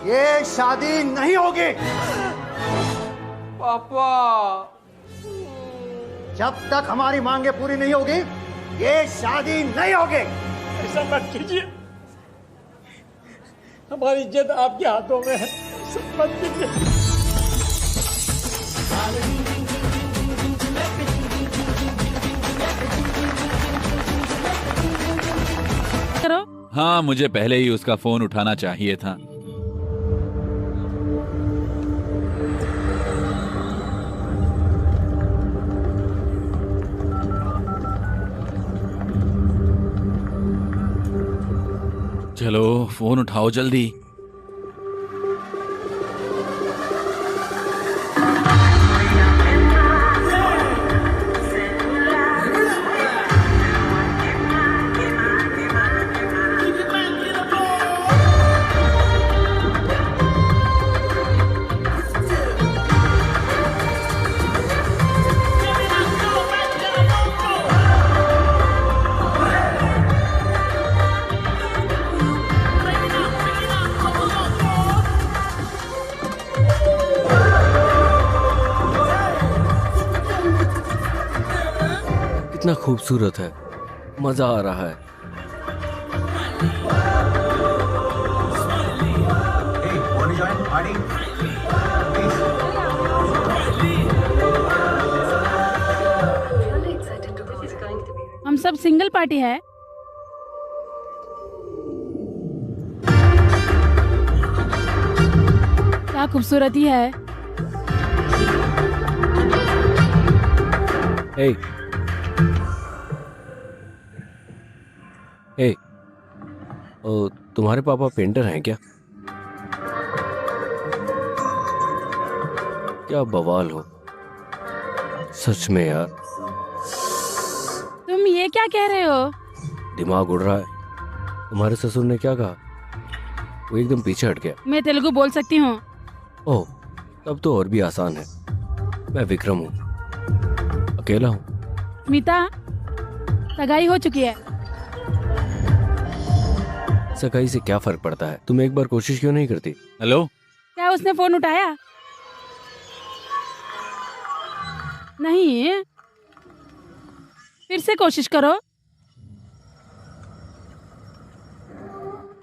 ये शादी नहीं होगी। पापा, जब तक हमारी मांगे पूरी नहीं होगी ये शादी नहीं होगी। ऐसा मत कीजिए, हमारी इज्जत आपके हाथों में है, ऐसा मत कीजिए। करो। हाँ, मुझे पहले ही उसका फोन उठाना चाहिए था। चलो फोन उठाओ जल्दी। कितना खूबसूरत है, मजा आ रहा है। हम सब सिंगल पार्टी है। क्या खूबसूरती है। ए, ए, तुम्हारे पापा पेंटर हैं क्या? क्या बवाल हो सच में यार। तुम ये क्या कह रहे हो? दिमाग उड़ रहा है। तुम्हारे ससुर ने क्या कहा? वो एकदम पीछे हट गया। मैं तेलुगु बोल सकती हूँ। ओह, तब तो और भी आसान है। मैं विक्रम हूँ, अकेला हूँ। स्मिता, सगाई हो चुकी है। सगाई से क्या फर्क पड़ता है? तुम एक बार कोशिश क्यों नहीं करती? हेलो, क्या उसने फोन उठाया? नहीं, फिर से कोशिश करो।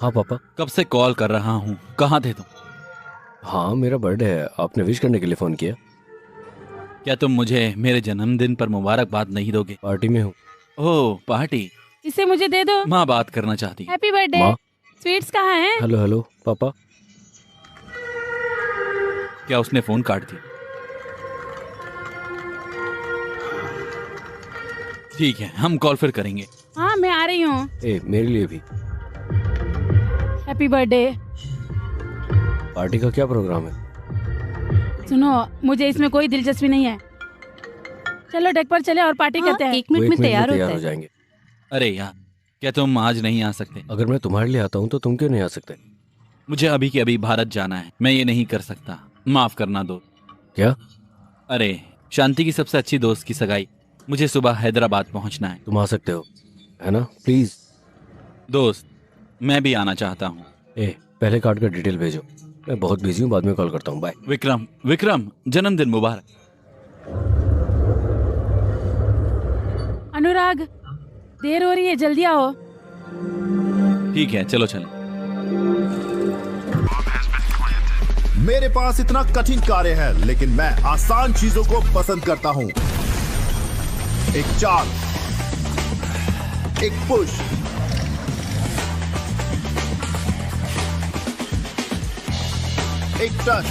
हाँ पापा। कब से कॉल कर रहा हूँ, कहाँ थे तुम? हाँ, मेरा बर्थडे है, आपने विश करने के लिए फोन किया। क्या तुम मुझे मेरे जन्मदिन पर मुबारकबाद नहीं दोगे? पार्टी में हूँ। ओह, पार्टी। इसे मुझे दे दो। माँ बात करना चाहती है। Happy birthday. माँ? स्वीट्स कहाँ हैं? हेलो हेलो पापा। क्या उसने फोन काट दिया? ठीक है, हम कॉल फिर करेंगे। हाँ, मैं आ रही हूँ। ए, मेरे लिए भी। Happy birthday. पार्टी का क्या प्रोग्राम है? सुनो, मुझे इसमें कोई दिलचस्पी नहीं है। चलो डेक पर चले और पार्टी करते हैं। 1 मिनट में तैयार होता हो है। जाएंगे। अरे यार, क्या तुम आज नहीं आ सकते? अगर मैं तुम्हारे लिए आता हूँ तो तुम क्यों नहीं आ सकते? मुझे अभी के अभी भारत जाना है, मैं ये नहीं कर सकता, माफ करना दो। क्या? अरे, शांति की सबसे अच्छी दोस्त की सगाई, मुझे सुबह हैदराबाद पहुंचना है। तुम आ सकते हो, है ना? प्लीज। दोस्त, मैं भी आना चाहता हूँ। ए, पहले कार्ड का डिटेल भेजो। मैं बहुत बिजी हूँ, बाद में कॉल करता हूँ। बाय। विक्रम, विक्रम, जन्मदिन मुबारक। अनुराग, देर हो रही है, जल्दी आओ। ठीक है, चलो चलो। मेरे पास इतना कठिन कार्य है, लेकिन मैं आसान चीजों को पसंद करता हूं। एक चाल, एक पुश, एक टच,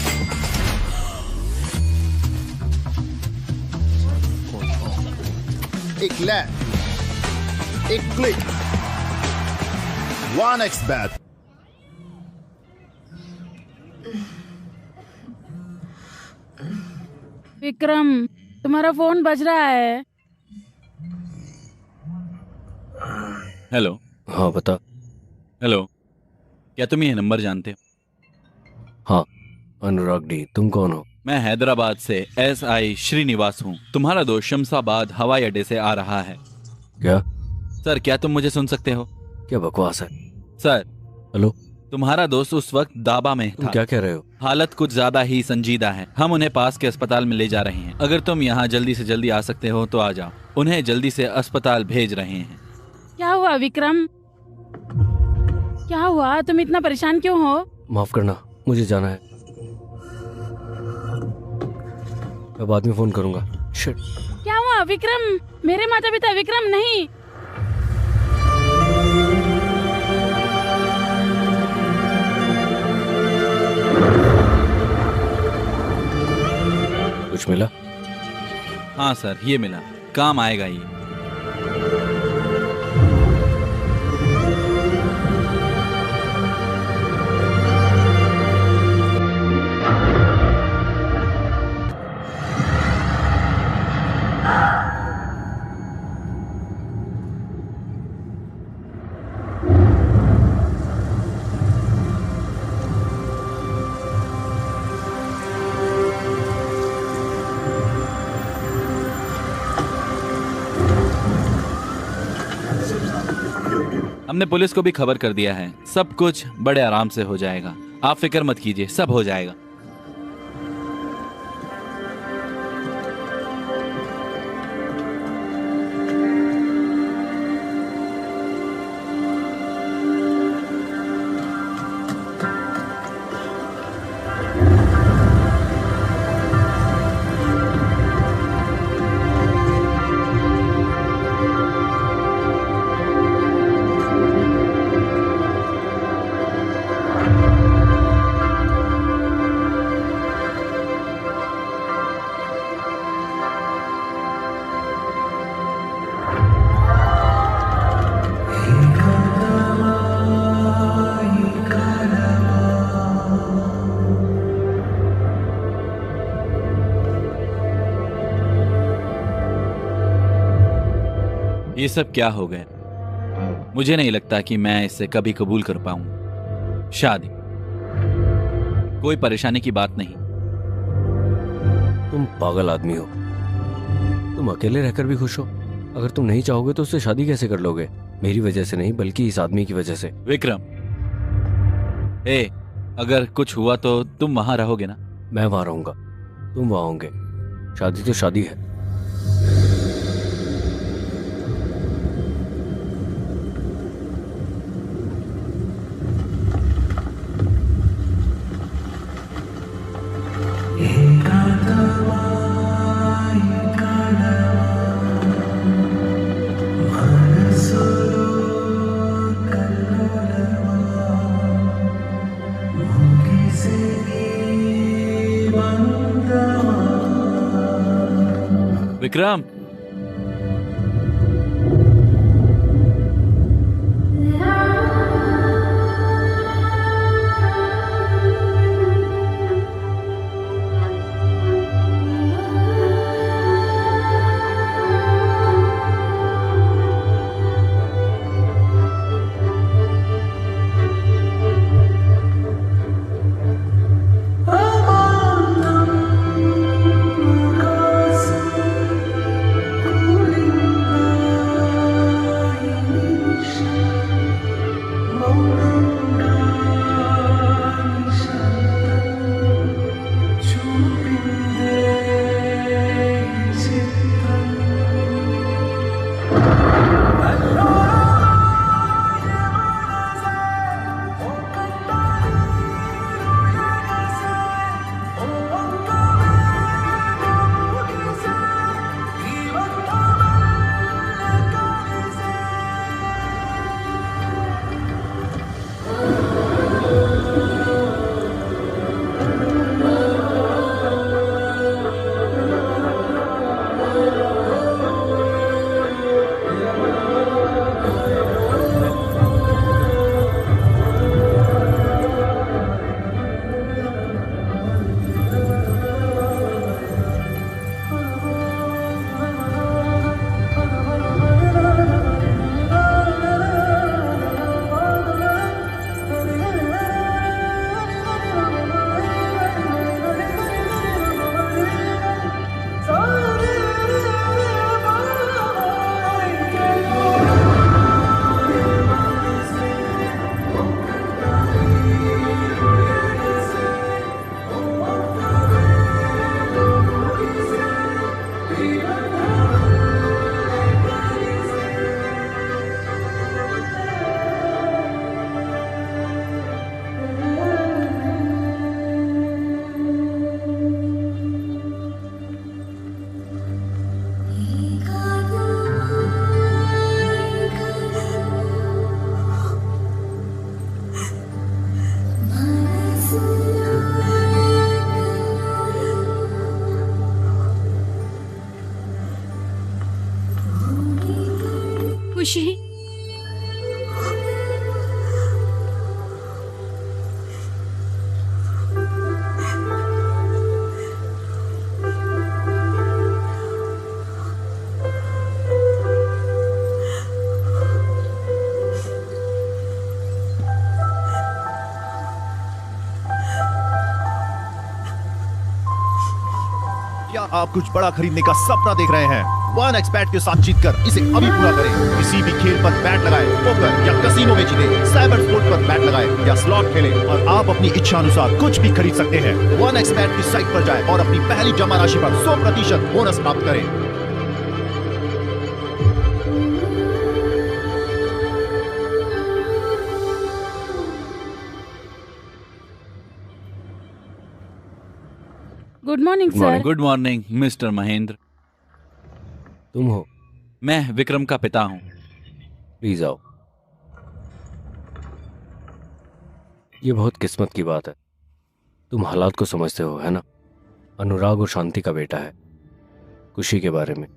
एक लैप, एक क्लिक, 1x बैट। विक्रम, तुम्हारा फोन बज रहा है। हेलो। हाँ बता। हेलो, क्या तुम ये नंबर जानते हो? हाँ, अनुराग डी। तुम कौन हो? मैं हैदराबाद से SI श्रीनिवास हूँ। तुम्हारा दोस्त शमशाबाद हवाई अड्डे से आ रहा है। क्या? सर, क्या तुम मुझे सुन सकते हो? क्या बकवास है? Sir, hello. तुम्हारा दोस्त उस वक्त दाबा में तुम था। क्या कह रहे हो? हालत कुछ ज्यादा ही संजीदा है। हम उन्हें पास के अस्पताल में ले जा रहे हैं। अगर तुम यहाँ जल्दी से जल्दी आ सकते हो तो आ जाओ। उन्हें जल्दी से अस्पताल भेज रहे हैं। क्या हुआ विक्रम? क्या हुआ? तुम इतना परेशान क्यों हो? माफ करना, मुझे जाना है। मैं बाद में फोन करूंगा। शिट। क्या हुआ विक्रम? मेरे माता पिता विक्रम नहीं। कुछ मिला? हाँ सर, ये मिला। काम आएगा ये। हमने पुलिस को भी खबर कर दिया है। सब कुछ बड़े आराम से हो जाएगा। आप फिक्र मत कीजिए, सब हो जाएगा। ये सब क्या हो गया? मुझे नहीं लगता कि मैं इसे कभी कबूल कर पाऊं। शादी कोई परेशानी की बात नहीं। तुम पागल आदमी हो। तुम अकेले रहकर भी खुश हो। अगर तुम नहीं चाहोगे तो उससे शादी कैसे कर लोगे? मेरी वजह से नहीं, बल्कि इस आदमी की वजह से। विक्रम, अगर कुछ हुआ तो तुम वहां रहोगे ना? मैं वहां रहूंगा, तुम वहां होंगे। शादी तो शादी है। विक्रम, खुशी। क्या आप कुछ बड़ा खरीदने का सपना देख रहे हैं? वन एक्सपैट के साथ जीतकर इसे अभी पूरा करें। किसी भी खेल पर बैट लगाएं, पोकर या कसिनो में जीतें, साइबर स्पोर्ट पर बैट लगाएं या स्लॉट खेलें और आप अपनी इच्छा अनुसार कुछ भी खरीद सकते हैं। वन एक्सपैट की साइट पर जाएं और अपनी पहली जमा राशि पर 100% बोनस प्राप्त करें। Good morning Good morning. Sir. Good morning mister Mahendra. तुम हो? मैं विक्रम का पिता हूँ। प्लीज आओ। ये बहुत किस्मत की बात है। तुम हालात को समझते हो, है ना? अनुराग और शांति का बेटा है। खुशी के बारे में।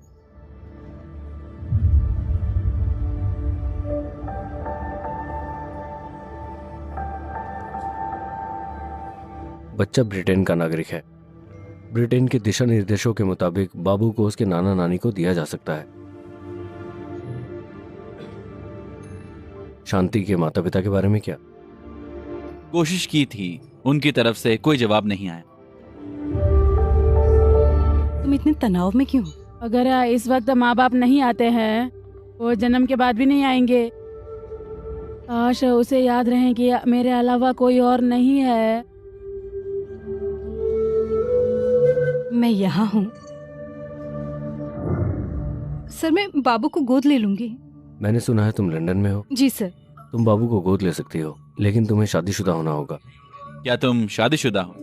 बच्चा ब्रिटेन का नागरिक है। ब्रिटेन के दिशा निर्देशों के मुताबिक बाबू को उसके नाना नानी को दिया जा सकता है। शांति के माता पिता के बारे में क्या? कोशिश की थी, उनकी तरफ से कोई जवाब नहीं आया। तुम इतने तनाव में क्यों? अगर इस वक्त माँ बाप नहीं आते हैं, वो जन्म के बाद भी नहीं आएंगे। काश उसे याद रहे कि मेरे अलावा कोई और नहीं है। मैं यहाँ हूँ सर। मैं बाबू को गोद ले लूंगी। मैंने सुना है तुम लंदन में हो। जी सर। तुम बाबू को गोद ले सकती हो, लेकिन तुम्हें शादीशुदा होना होगा। क्या तुम शादीशुदा हो?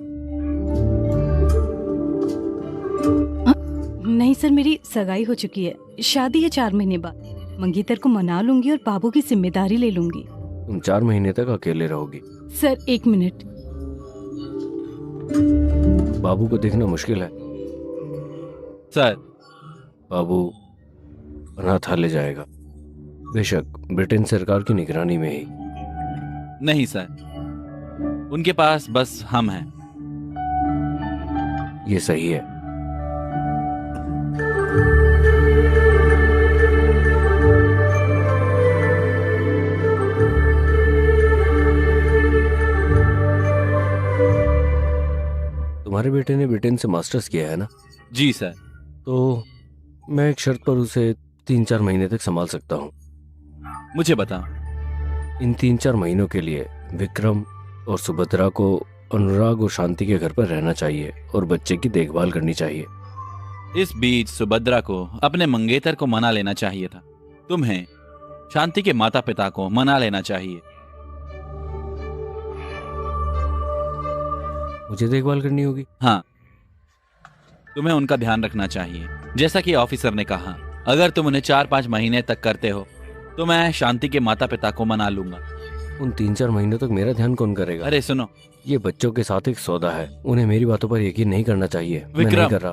नहीं सर, मेरी सगाई हो चुकी है। शादी है 4 महीने बाद। मंगेतर को मना लूंगी और बाबू की जिम्मेदारी ले लूंगी। तुम 4 महीने तक अकेले रहोगी। Sir 1 minute. बाबू को देखना मुश्किल है। सर, बाबू अनाथालय जाएगा, बेशक ब्रिटेन सरकार की निगरानी में ही। नहीं सर, उनके पास बस हम हैं। ये सही है। तुम्हारे बेटे ने ब्रिटेन से मास्टर्स किया है ना? जी सर। तो मैं एक शर्त पर उसे 3-4 महीने तक संभाल सकता हूँ। मुझे बताओ। इन 3-4 महीनों के लिए विक्रम और सुभद्रा को अनुराग और शांति के घर पर रहना चाहिए और बच्चे की देखभाल करनी चाहिए। इस बीच सुभद्रा को अपने मंगेतर को मना लेना चाहिए था। तुम्हें शांति के माता पिता को मना लेना चाहिए। मुझे देखभाल करनी होगी? हाँ, तुम्हें उनका ध्यान रखना चाहिए। जैसा कि ऑफिसर ने कहा, अगर तुम उन्हें 4-5 महीने तक करते हो तो मैं शांति के माता पिता को मना लूंगा। उन 3-4 महीनों तक मेरा ध्यान कौन करेगा? अरे सुनो, ये बच्चों के साथ एक सौदा है। उन्हें मेरी बातों पर यकीन नहीं करना चाहिए। मैं विक्रम। नहीं कर रहा।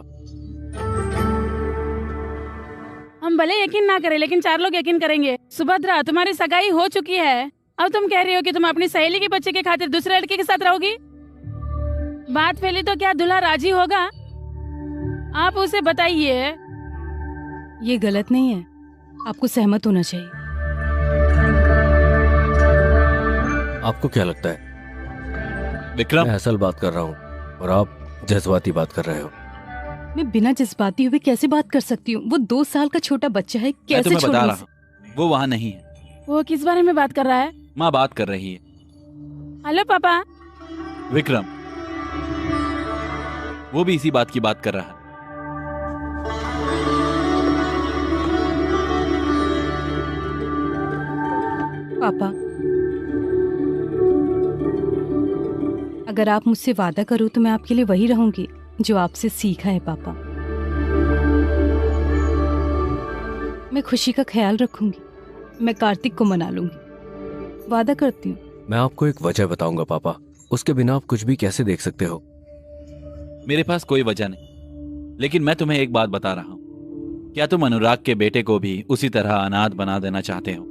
हम भले यकीन ना करें, लेकिन 4 लोग यकीन करेंगे। सुभद्रा, तुम्हारी सगाई हो चुकी है। अब तुम कह रही हो कि तुम अपनी सहेली के बच्चे के खातिर दूसरे लड़के के साथ रहोगी। बात फैली तो क्या दूल्हा राजी होगा? आप उसे बताइए। ये गलत नहीं है, आपको सहमत होना चाहिए। आपको क्या लगता है? विक्रम, मैं असल बात कर रहा हूँ और आप जज्बाती बात कर रहे हो। मैं बिना जज्बाती हुए कैसे बात कर सकती हूँ? वो 2 साल का छोटा बच्चा है, मैं कैसे तुम्हें बता छोड़ूं रहा उसे? हूँ, वो वहाँ नहीं है। वो किस बारे में बात कर रहा है? माँ बात कर रही है। हेलो पापा। विक्रम, वो भी इसी बात की बात कर रहा है। पापा, अगर आप मुझसे वादा करो तो मैं आपके लिए वही रहूंगी जो आपसे सीखा है। पापा, मैं खुशी का ख्याल रखूंगी। मैं कार्तिक को मना लूंगी, वादा करती हूँ। मैं आपको एक वजह बताऊंगा पापा, उसके बिना आप कुछ भी कैसे देख सकते हो? मेरे पास कोई वजह नहीं, लेकिन मैं तुम्हें एक बात बता रहा हूं। क्या तुम अनुराग के बेटे को भी उसी तरह अनाथ बना देना चाहते हो?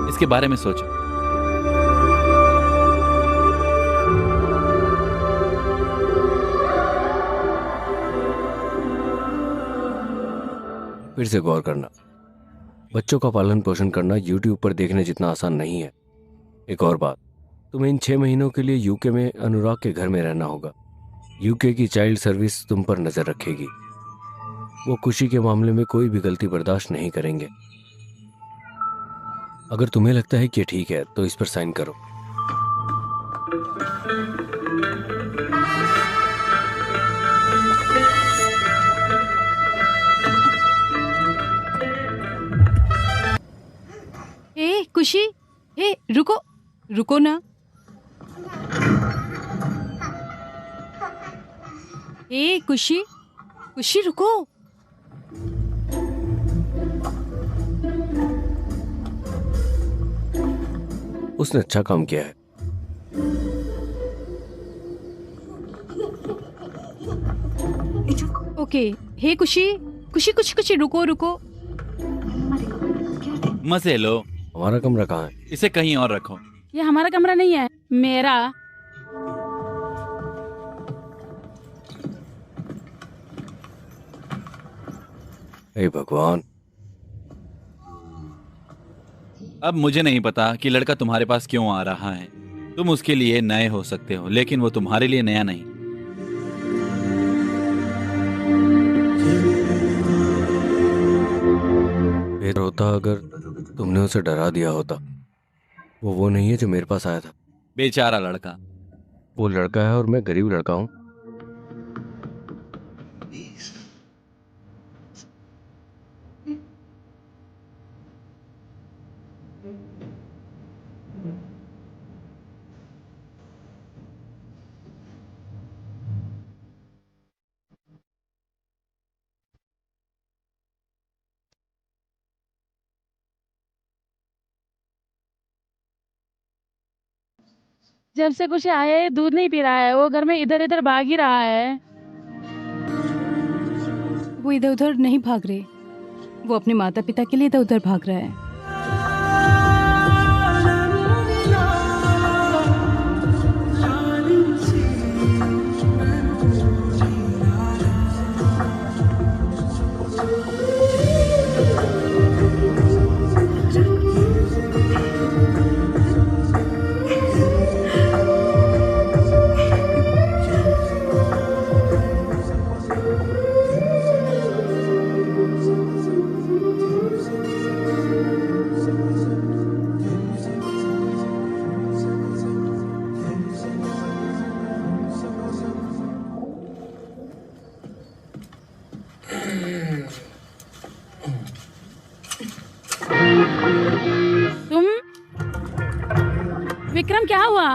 इसके बारे में सोचो। फिर से गौर करना, बच्चों का पालन पोषण करना यूट्यूब पर देखने जितना आसान नहीं है। एक और बात, तुम्हें इन 6 महीनों के लिए यूके में अनुराग के घर में रहना होगा। यूके की चाइल्ड सर्विस तुम पर नजर रखेगी। वो खुशी के मामले में कोई भी गलती बर्दाश्त नहीं करेंगे। अगर तुम्हें लगता है कि ठीक है तो इस पर साइन करो। ए खुशी, ए रुको, रुको ना। ए खुशी, खुशी रुको। उसने अच्छा काम किया है। ओके, हे खुशी, खुशी खुशी खुशी रुको रुको। मजे लो। हमारा कमरा कहाँ है? इसे कहीं और रखो। ये हमारा कमरा नहीं है, मेरा। हे भगवान। अब मुझे नहीं पता कि लड़का तुम्हारे पास क्यों आ रहा है। तुम उसके लिए नए हो सकते हो, लेकिन वो तुम्हारे लिए नया नहीं। बेहतर होता अगर तुमने उसे डरा दिया होता। वो नहीं है जो मेरे पास आया था। बेचारा लड़का। वो लड़का है और मैं गरीब लड़का हूँ। जब से कुछ आया है दूध नहीं पी रहा है, वो घर में इधर इधर भाग ही रहा है। वो इधर उधर नहीं भाग रहे, वो अपने माता पिता के लिए इधर उधर भाग रहा है। विक्रम, क्या हुआ?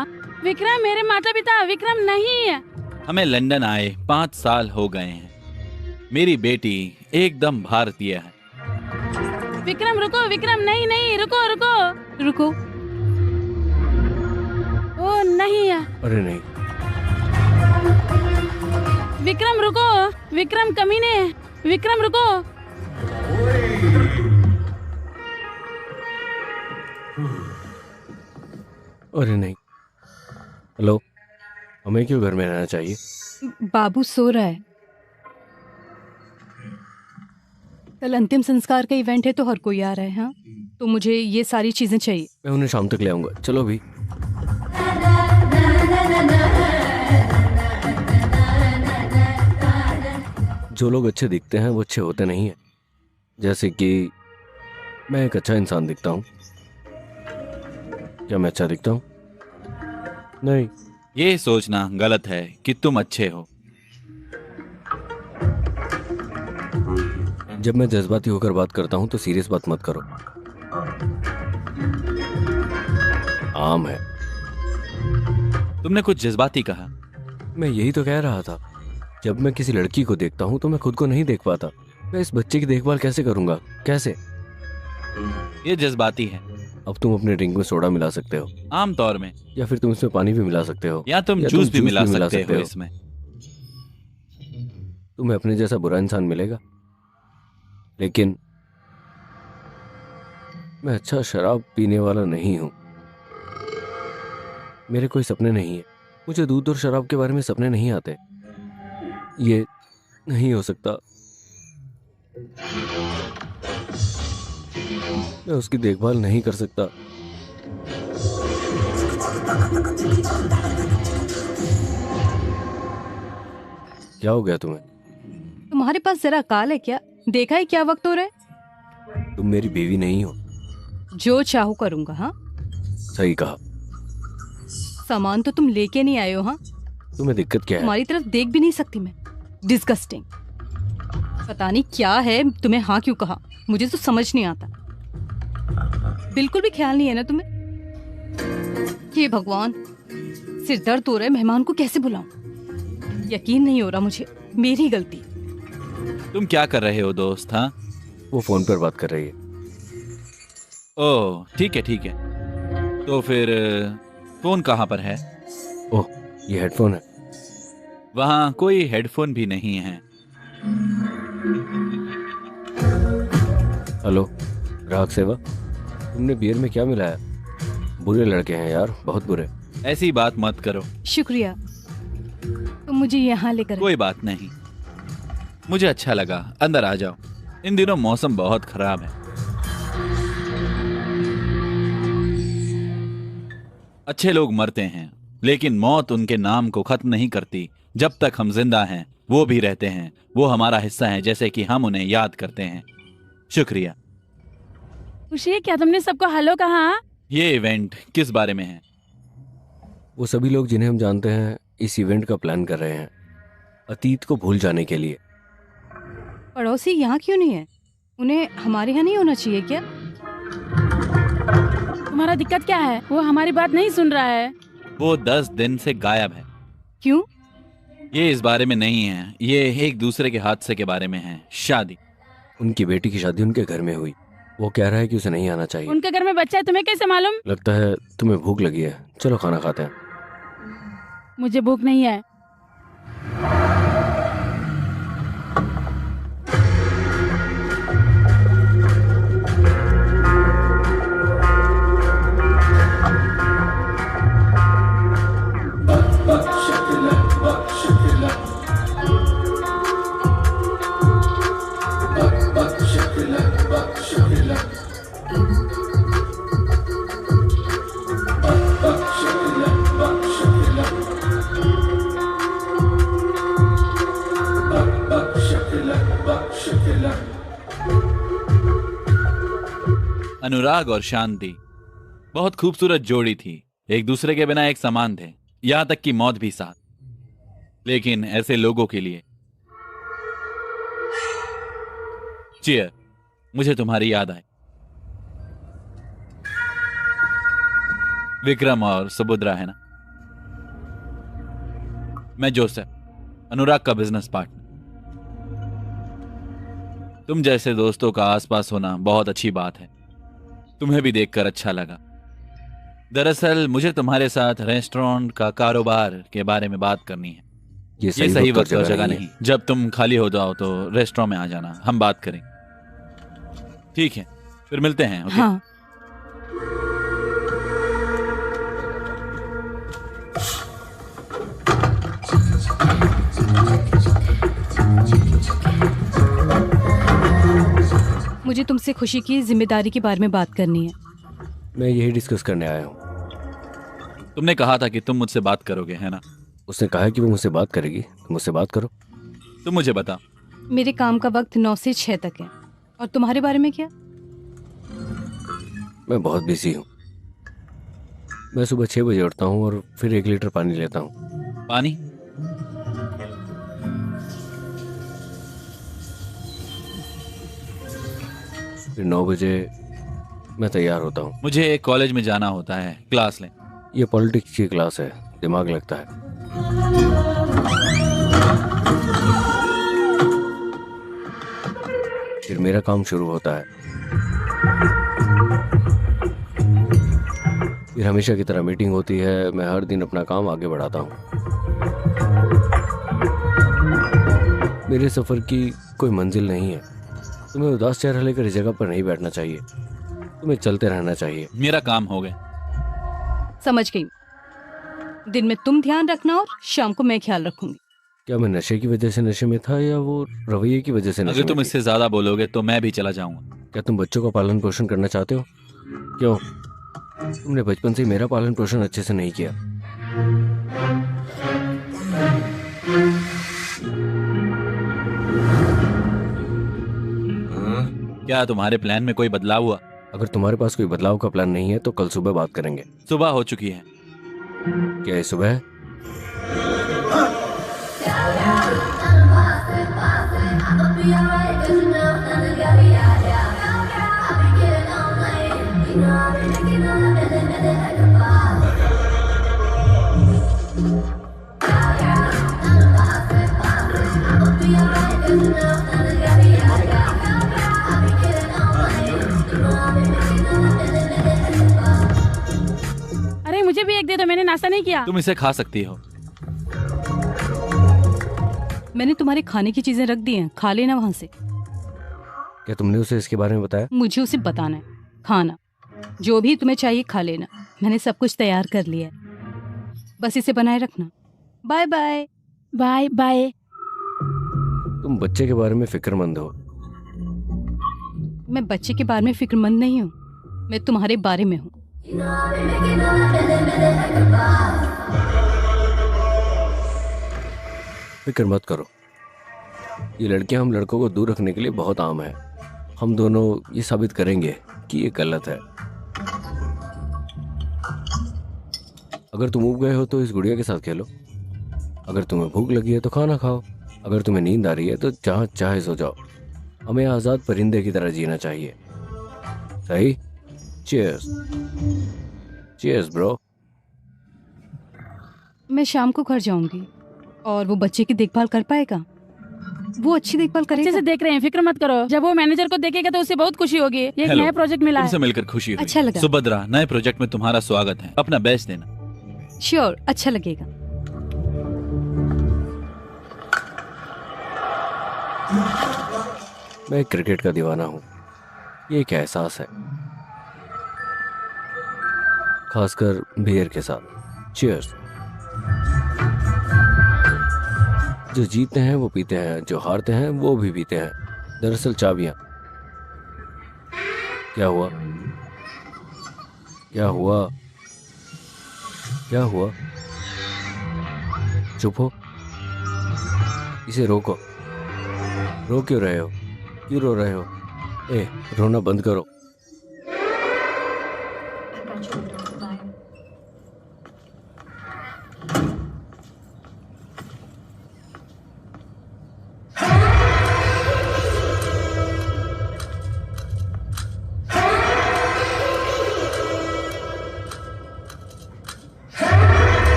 विक्रम, मेरे माता पिता विक्रम नहीं है। हमें लंदन आए 5 साल हो गए हैं। मेरी बेटी एकदम भारतीय है। विक्रम रुको, विक्रम, नहीं नहीं, रुको रुको रुको। ओ नहीं है। अरे नहीं, विक्रम रुको, विक्रम कमीने, विक्रम रुको। अरे नहीं। हेलो, हमें क्यों घर में रहना चाहिए? बाबू सो रहा है। कल अंतिम संस्कार का इवेंट है तो हर कोई आ रहा है। हाँ, तो मुझे ये सारी चीजें चाहिए। मैं उन्हें शाम तक ले आऊंगा। चलो भी। जो लोग अच्छे दिखते हैं वो अच्छे होते नहीं हैं। जैसे कि मैं एक अच्छा इंसान दिखता हूँ। क्या मैं अच्छा दिखता हूँ? नहीं। ये सोचना गलत है कि तुम अच्छे हो। जब मैं जज्बाती होकर बात करता हूँ तो सीरियस बात मत करो। आम है। तुमने कुछ जज्बाती कहा। मैं यही तो कह रहा था। जब मैं किसी लड़की को देखता हूँ तो मैं खुद को नहीं देख पाता। मैं इस बच्चे की देखभाल कैसे करूंगा? कैसे? ये जज्बाती है। अब तुम अपने ड्रिंक में सोडा मिला सकते हो, आम तौर में, या फिर तुम इसमें पानी भी मिला सकते हो, या तुम जूस भी मिला सकते हो इसमें। तुम्हें अपने जैसा बुरा इंसान मिलेगा? लेकिन मैं अच्छा शराब पीने वाला नहीं हूं। मेरे कोई सपने नहीं है। मुझे दूध और शराब के बारे में सपने नहीं आते। ये नहीं हो सकता। मैं उसकी देखभाल नहीं कर सकता। क्या हो गया तुम्हें? तुम्हारे पास जरा अकाल है क्या? देखा है क्या वक्त हो रहा है? तुम मेरी बीवी नहीं हो। जो चाहूँ करूंगा। हाँ, सही कहा। सामान तो तुम लेके नहीं आए हो। हाँ, तुम्हें दिक्कत क्या है? तुम्हारी तरफ देख भी नहीं सकती मैं। डिस्गस्टिंग। पता नहीं क्या है, तुम्हें हाँ क्यों कहा मुझे तो समझ नहीं आता। बिल्कुल भी ख्याल नहीं है ना तुम्हें? हे भगवान, सिर दर्द हो रहा है। मेहमान को कैसे बुलाऊं? यकीन नहीं हो रहा मुझे। मेरी गलती। तुम क्या कर रहे हो दोस्त? हाँ, वो फोन पर बात कर रही है। ओह ठीक है ठीक है। तो फिर फोन कहाँ पर है? ओह, ये हेडफोन है। वहाँ कोई हेडफोन भी नहीं है। हेलो, ग्राहक सेवा। तुमने बियर में क्या मिलाया? बुरे लड़के हैं यार, बहुत बुरे। ऐसी बात मत करो। शुक्रिया, तुम मुझे यहाँ लेकर। कोई बात नहीं, मुझे अच्छा लगा। अंदर आ जाओ। इन दिनों मौसम बहुत खराब है। अच्छे लोग मरते हैं, लेकिन मौत उनके नाम को खत्म नहीं करती। जब तक हम जिंदा हैं वो भी रहते हैं। वो हमारा हिस्सा हैं, जैसे कि हम उन्हें याद करते हैं। शुक्रिया। खुशी, क्या तुमने सबको हेलो कहा? ये इवेंट किस बारे में है? वो सभी लोग जिन्हें हम जानते हैं इस इवेंट का प्लान कर रहे हैं, अतीत को भूल जाने के लिए। पड़ोसी यहाँ क्यों नहीं है? उन्हें हमारे यहाँ नहीं होना चाहिए क्या? तुम्हारा दिक्कत क्या है? वो हमारी बात नहीं सुन रहा है। वो 10 दिन से गायब है। क्यों? ये इस बारे में नहीं है, ये एक दूसरे के हादसे के बारे में है। शादी। उनकी बेटी की शादी उनके घर में हुई। वो कह रहा है कि उसे नहीं आना चाहिए। उनके घर में बच्चा है, तुम्हें कैसे मालूम? लगता है तुम्हें भूख लगी है। चलो खाना खाते हैं। मुझे भूख नहीं है। अनुराग और शांति बहुत खूबसूरत जोड़ी थी। एक दूसरे के बिना एक समान थे, यहां तक कि मौत भी साथ। लेकिन ऐसे लोगों के लिए चीयर। मुझे तुम्हारी याद आई। विक्रम और सुभद्रा है ना? मैं जोसेफ, अनुराग का बिजनेस पार्टनर। तुम जैसे दोस्तों का आसपास होना बहुत अच्छी बात है। तुम्हें भी देखकर अच्छा लगा। दरअसल मुझे तुम्हारे साथ रेस्टोरेंट का कारोबार के बारे में बात करनी है। ये सही वक्त और जगह नहीं। जब तुम खाली हो जाओ तो रेस्टोरेंट में आ जाना, हम बात करेंगे। ठीक है, फिर मिलते हैं। ओके? हाँ। मुझे तुमसे खुशी की जिम्मेदारी के बारे में बात करनी है। मैं यही डिस्कस करने आया हूँ। तुमने कहा था कि तुम मुझसे बात करोगे, है ना? उसने कहा कि वो मुझसे बात करेगी, तो मुझसे बात करो। तुम मुझे बताओ। मेरे काम का वक्त 9 से 6 तक है। और तुम्हारे बारे में क्या? मैं बहुत बिजी हूँ। मैं सुबह 6 बजे उठता हूँ और फिर 1 लीटर पानी लेता हूँ। पानी? फिर 9 बजे मैं तैयार होता हूँ। मुझे कॉलेज में जाना होता है, क्लास लें। ये पॉलिटिक्स की क्लास है, दिमाग लगता है। फिर मेरा काम शुरू होता है। फिर हमेशा की तरह मीटिंग होती है। मैं हर दिन अपना काम आगे बढ़ाता हूँ। मेरे सफर की कोई मंजिल नहीं है, तुम्हें उदास चेहरा लेकर इस जगह पर नहीं बैठना चाहिए, तुम्हें चलते रहना चाहिए। मेरा काम हो गया। समझ गई। दिन में तुम ध्यान रखना और शाम को मैं ख्याल रखूंगी। क्या मैं नशे की वजह से नशे में था या वो रवैये की वजह से नशे अगर में तुम थी? इससे ज्यादा बोलोगे तो मैं भी चला जाऊंगा। क्या तुम बच्चों का पालन पोषण करना चाहते हो? क्यों? तुमने बचपन से मेरा पालन पोषण अच्छे से नहीं किया। क्या तुम्हारे प्लान में कोई बदलाव हुआ? अगर तुम्हारे पास कोई बदलाव का प्लान नहीं है तो कल सुबह बात करेंगे। सुबह हो चुकी है। क्या ये सुबह है? अरे मुझे भी एक दे दो, मैंने नाश्ता नहीं किया। तुम इसे खा सकती हो। मैंने तुम्हारे खाने की चीजें रख दी हैं, खा लेना वहां से। क्या तुमने उसे इसके बारे में बताया? मुझे उसे बताना है। खाना जो भी तुम्हें चाहिए खा लेना, मैंने सब कुछ तैयार कर लिया है, बस इसे बनाए रखना। Bye bye. Bye bye. तुम बच्चे के बारे में फिक्रमंद हो। मैं बच्चे के बारे में फिक्रमंद नहीं हूँ, मैं तुम्हारे बारे में हूँ। फिक्र मत करो, ये लड़कियां हम लड़कों को दूर रखने के लिए बहुत आम है। हम दोनों ये साबित करेंगे कि ये गलत है। अगर तुम उब गए हो तो इस गुड़िया के साथ खेलो। अगर तुम्हें भूख लगी है तो खाना खाओ। अगर तुम्हें नींद आ रही है तो जहाँ चाहे सो जाओ। हमें आजाद परिंदे की तरह जीना चाहिए। सही? चीयर्स। Cheers bro. मैं शाम को घर जाऊंगी और वो बच्चे की देखभाल कर पाएगा? वो अच्छी देखभाल अच्छे करेगा? से देख रहे हैं, फिक्र मत करो। जब वो मैनेजर को देखेगा तो उसे बहुत खुशी होगी। ये एक हेलो। नया प्रोजेक्ट मिला तुमसे है। मिलकर खुशी हुई। अच्छा लगा। सुभद्रा, नए प्रोजेक्ट में तुम्हारा स्वागत है। अपना बेस्ट देना। श्योर, अच्छा लगेगा। मैं क्रिकेट का दीवाना हूँ, ये एक एहसास है, खासकर बियर के साथ। चीयर्स। जो जीतते हैं वो पीते हैं, जो हारते हैं वो भी पीते हैं। दरअसल चाबियां। क्या हुआ? क्या हुआ? क्या हुआ? चुप हो। इसे रोको। रो क्यों रहे हो? क्यों रो रहे हो? ए, रोना बंद करो।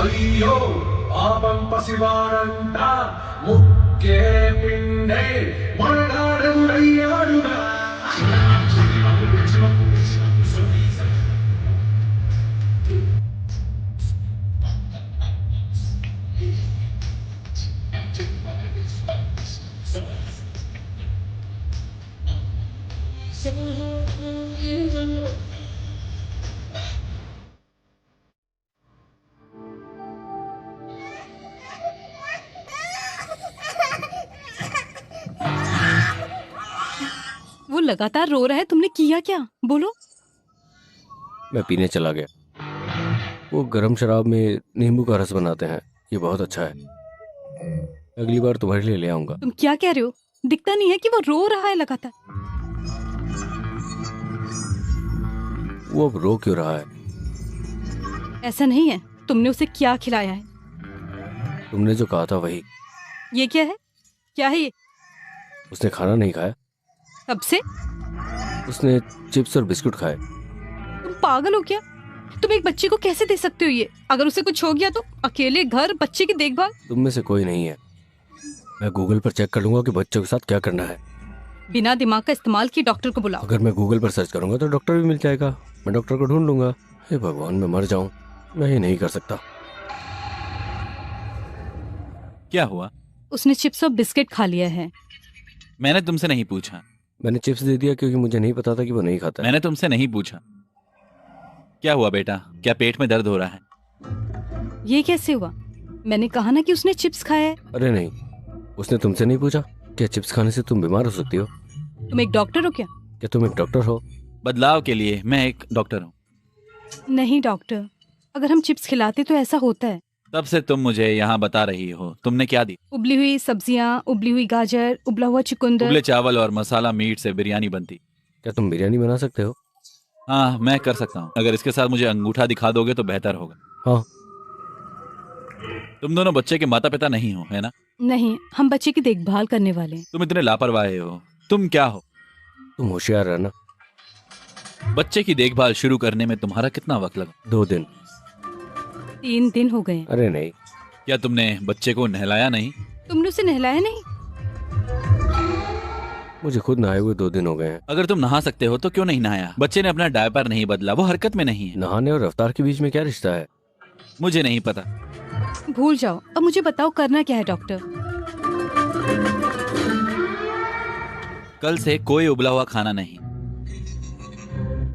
अय्यो पापं पसिवारंता मुक्के पिंडे मरणारंगैयारुगा वो लगातार रो रहा है, तुमने किया क्या? बोलो। मैं पीने चला गया। वो गरम शराब में नींबू का रस बनाते हैं, ये बहुत अच्छा है। अगली बार तुम्हारे लिए ले आऊंगा। तुम क्या कह रहे हो? दिखता नहीं है कि वो रो रहा है लगातार? वो अब रो क्यों रहा है? ऐसा नहीं है। तुमने उसे क्या खिलाया है? तुमने जो कहा था वही। ये क्या है? क्या है ये? उसने खाना नहीं खाया, कब से? उसने चिप्स और बिस्कुट खाए। तुम पागल हो क्या? तुम एक बच्चे को कैसे दे सकते हो ये? अगर उसे कुछ हो गया तो? अकेले घर, बच्चे की देखभाल। तुम में से कोई नहीं है। मैं गूगल पर चेक कर लूंगा कि बच्चों के साथ क्या करना है। बिना दिमाग का इस्तेमाल किए डॉक्टर को बुलाओ। अगर मैं गूगल पर सर्च करूंगा तो डॉक्टर भी मिल जाएगा। मैं डॉक्टर को ढूंढ लूंगा। हे भगवान, मैं मर जाऊं, मैं ये नहीं कर सकता। क्या हुआ? उसने चिप्स और बिस्किट खा लिया है। मैंने तुमसे नहीं पूछा। मैंने चिप्स दे दिया क्योंकि मुझे नहीं पता था कि वो नहीं खाता है। मैंने तुमसे नहीं पूछा। क्या हुआ बेटा, क्या पेट में दर्द हो रहा है? ये कैसे हुआ? मैंने कहा ना कि उसने चिप्स खाया है। अरे नहीं, उसने तुमसे नहीं पूछा? क्या चिप्स खाने से तुम बीमार हो सकती हो? तुम एक डॉक्टर हो क्या? क्या तुम एक डॉक्टर हो? बदलाव के लिए मैं एक डॉक्टर हूँ। नहीं डॉक्टर, अगर हम चिप्स खिलाते तो ऐसा होता है। तब से तुम मुझे यहाँ बता रही हो, तुमने क्या दी? उबली हुई सब्जियां, उबली हुई गाजर, उबला हुआ चुकंदर। उबले चावल और मसाला मीट से बिरयानी बनती। क्या तुम बिरयानी बना सकते हो? हाँ, मैं कर सकता हूँ। अगर इसके साथ मुझे अंगूठा दिखा दोगे तो बेहतर होगा। हाँ। तुम दोनों बच्चे के माता पिता नहीं हो, है ना? नहीं, हम बच्चे की देखभाल करने वाले हैं। तुम इतने लापरवाह हो। तुम क्या हो? तुम होशियार रहना। बच्चे की देखभाल शुरू करने में तुम्हारा कितना वक्त लगा? 2 दिन। 3 दिन हो गए। अरे नहीं। क्या तुमने बच्चे को नहलाया नहीं? तुमने उसे नहलाया नहीं? मुझे खुद नहाए हुए 2 दिन हो गए हैं। अगर तुम नहा सकते हो तो क्यों नहीं नहाया? बच्चे ने अपना डायपर नहीं बदला, वो हरकत में नहीं है। नहाने और रफ्तार के बीच में क्या रिश्ता है? मुझे नहीं पता। भूल जाओ। अब मुझे बताओ करना क्या है डॉक्टर? कल से कोई उबला हुआ खाना नहीं,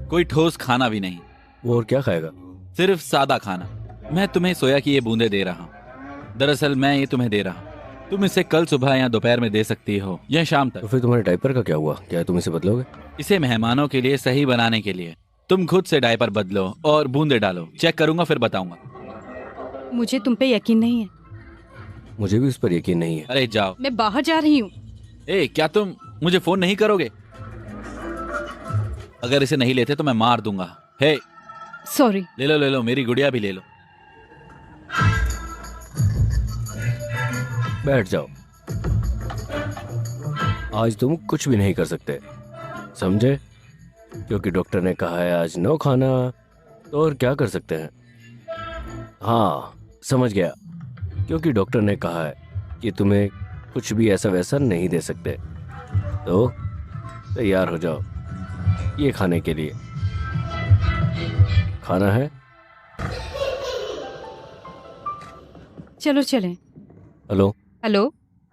कोई ठोस खाना भी नहीं। वो और क्या खाएगा? सिर्फ सादा खाना। मैं तुम्हें सोया की ये बूंदे दे रहा हूँ। दरअसल मैं ये तुम्हें दे रहा हूँ। तुम इसे कल सुबह या दोपहर में दे सकती हो या शाम तो तक। फिर तुम्हारे डायपर का क्या हुआ? क्या तुम इसे बदलोगे? इसे मेहमानों के लिए सही बनाने के लिए तुम खुद से डायपर बदलो और बूंदे डालो। चेक करूंगा फिर बताऊंगा। मुझे तुम पे यकीन नहीं है। मुझे भी उस पर यकीन नहीं है। अरे जाओ। मैं बाहर जा रही हूँ। ए, क्या तुम मुझे फोन नहीं करोगे? अगर इसे नहीं लेते तो मैं मार दूंगा। हे, सॉरी। ले लो, मेरी गुड़िया भी ले लो। बैठ जाओ। आज तुम कुछ भी नहीं कर सकते, समझे? क्योंकि डॉक्टर ने कहा है आज नो खाना, तो और क्या कर सकते हैं? हाँ, समझ गया। क्योंकि डॉक्टर ने कहा है कि तुम्हें कुछ भी ऐसा वैसा नहीं दे सकते, तो तैयार हो जाओ ये खाने के लिए। खाना है? चलो चलें। हेलो। हेलो।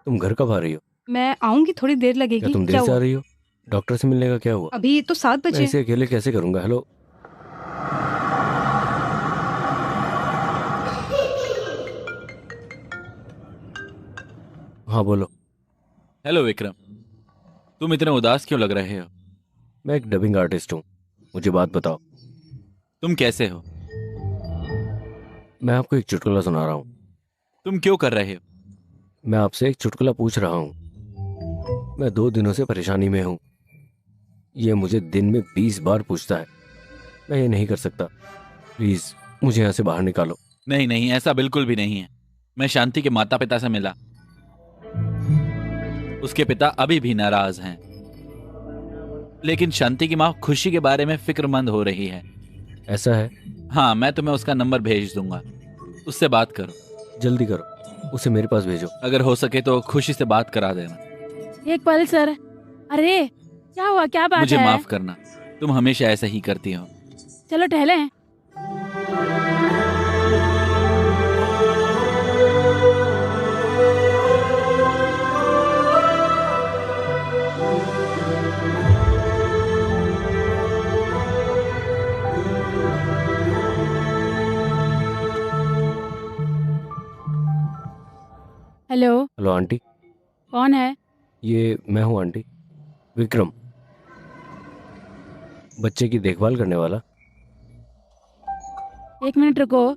तुम घर कब आ रही हो? मैं आऊंगी, थोड़ी देर लगेगी। क्या तुम देर से आ रही हो? डॉक्टर से मिलने का क्या हुआ? अभी तो 7 मैं बजे। इसे अकेले कैसे करूंगा? हेलो। हाँ बोलो। हेलो विक्रम, तुम इतने उदास क्यों लग रहे हो? मैं एक डबिंग आर्टिस्ट हूँ। मुझे बात बताओ, तुम कैसे हो? मैं आपको एक चुटकुला सुना रहा हूँ। तुम क्यों कर रहे हो? मैं आपसे एक चुटकुला पूछ रहा हूँ। मैं 2 दिनों से परेशानी में हूँ। ये मुझे दिन में 20 बार पूछता है। मैं ये नहीं कर सकता। प्लीज मुझे यहाँ से बाहर निकालो। नहीं नहीं, ऐसा बिल्कुल भी नहीं है। मैं शांति के माता पिता से मिला। उसके पिता अभी भी नाराज हैं, लेकिन शांति की माँ खुशी के बारे में फिक्रमंद हो रही है। ऐसा है? हाँ, मैं तुम्हें उसका नंबर भेज दूंगा, उससे बात करो। जल्दी करो, उसे मेरे पास भेजो। अगर हो सके तो खुशी से बात करा देना। एक पल सर। अरे क्या हुआ, क्या बात मुझे है? माफ करना, तुम हमेशा ऐसा ही करती हो। चलो टहलें। हेलो। Hello aunty. कौन है? ये मैं हूँ आंटी, विक्रम, बच्चे की देखभाल करने वाला। 1 मिनट रुको।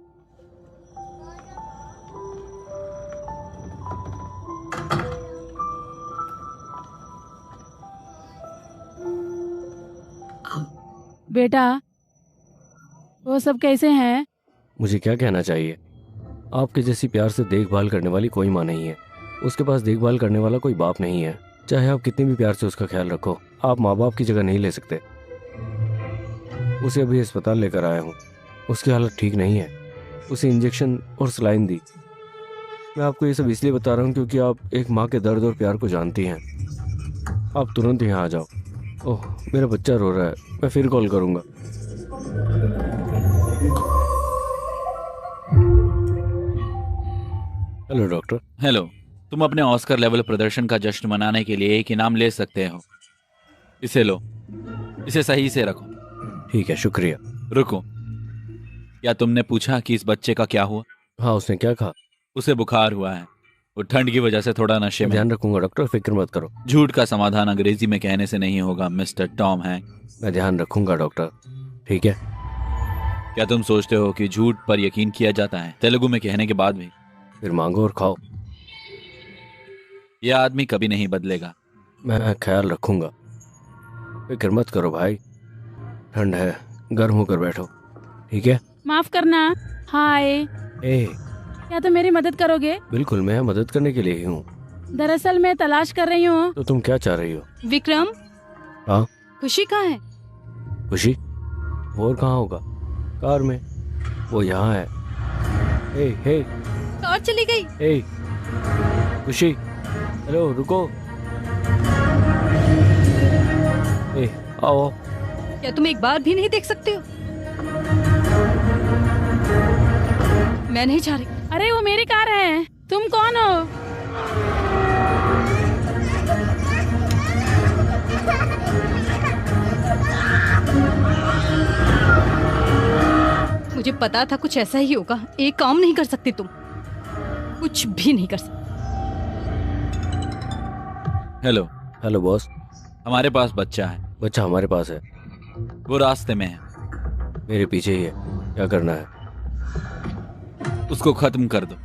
बेटा, वो सब कैसे हैं? मुझे क्या कहना चाहिए? आपके जैसी प्यार से देखभाल करने वाली कोई माँ नहीं है। उसके पास देखभाल करने वाला कोई बाप नहीं है। चाहे आप कितने भी प्यार से उसका ख्याल रखो, आप माँ बाप की जगह नहीं ले सकते। उसे अभी अस्पताल लेकर आया हूँ। उसकी हालत ठीक नहीं है। उसे इंजेक्शन और सलाइन दी। मैं आपको ये सब इसलिए बता रहा हूँ क्योंकि आप एक माँ के दर्द और प्यार को जानती हैं। आप तुरंत यहाँ आ जाओ। ओह, मेरा बच्चा रो रहा है। मैं फिर कॉल करूँगा। Hello doctor. हेलो। तुम अपने ऑस्कर लेवल प्रदर्शन का जश्न मनाने के लिए एक इनाम ले सकते हो। इसे लो, इसे सही से रखो। ठीक है, शुक्रिया। रुको, क्या तुमने पूछा कि इस बच्चे का क्या हुआ? हाँ, उसने क्या कहा? उसे बुखार हुआ है, वो ठंड की वजह से थोड़ा नशे में। ध्यान रखूंगा डॉक्टर, फिक्र मत करो। झूठ का समाधान अंग्रेजी में कहने से नहीं होगा मिस्टर टॉम हैंक। मैं ध्यान रखूंगा डॉक्टर, ठीक है? क्या तुम सोचते हो कि झूठ पर यकीन किया जाता है तेलुगु में कहने के बाद भी? फिर मांगो और खाओ। यह आदमी कभी नहीं बदलेगा। मैं ख्याल रखूंगा, फिक्र मत करो भाई। ठंड है, गर्म होकर बैठो, ठीक है? माफ करना। हाय, ए, क्या तुम मेरी मदद करोगे? बिल्कुल, मैं मदद करने के लिए ही हूँ। दरअसल मैं तलाश कर रही हूँ। तो तुम क्या चाह रही हो? विक्रम। हाँ? खुशी कहाँ है? खुशी? वो और कहाँ होगा? कार में। वो यहाँ है। हे हे कार चली गई। हे खुशी, हेलो, रुको। ए, आओ। क्या तुम एक बार भी नहीं देख सकते हो? मैं नहीं जा रही। अरे वो मेरी कार है, तुम कौन हो? मुझे पता था कुछ ऐसा ही होगा। एक काम नहीं कर सकते तुम, कुछ भी नहीं कर सकते। हेलो। Hello boss. हमारे पास बच्चा है। बच्चा हमारे पास है, वो रास्ते में है। मेरे पीछे ही है। क्या करना है? उसको खत्म कर दो।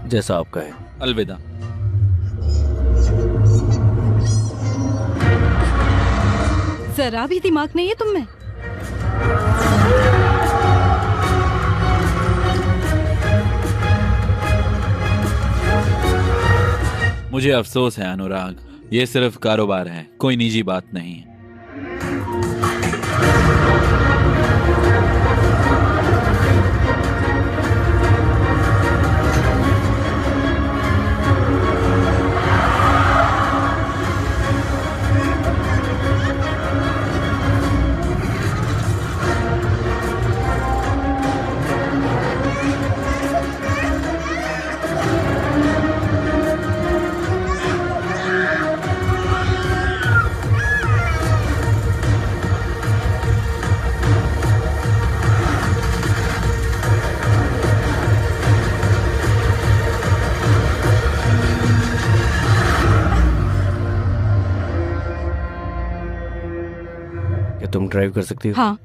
जैसा आप कहें। अलविदा। जरा भी दिमाग नहीं है तुम में। मुझे अफसोस है अनुराग, ये सिर्फ कारोबार है, कोई निजी बात नहीं है। क्या तुम ड्राइव कर सकती हो? हाँ।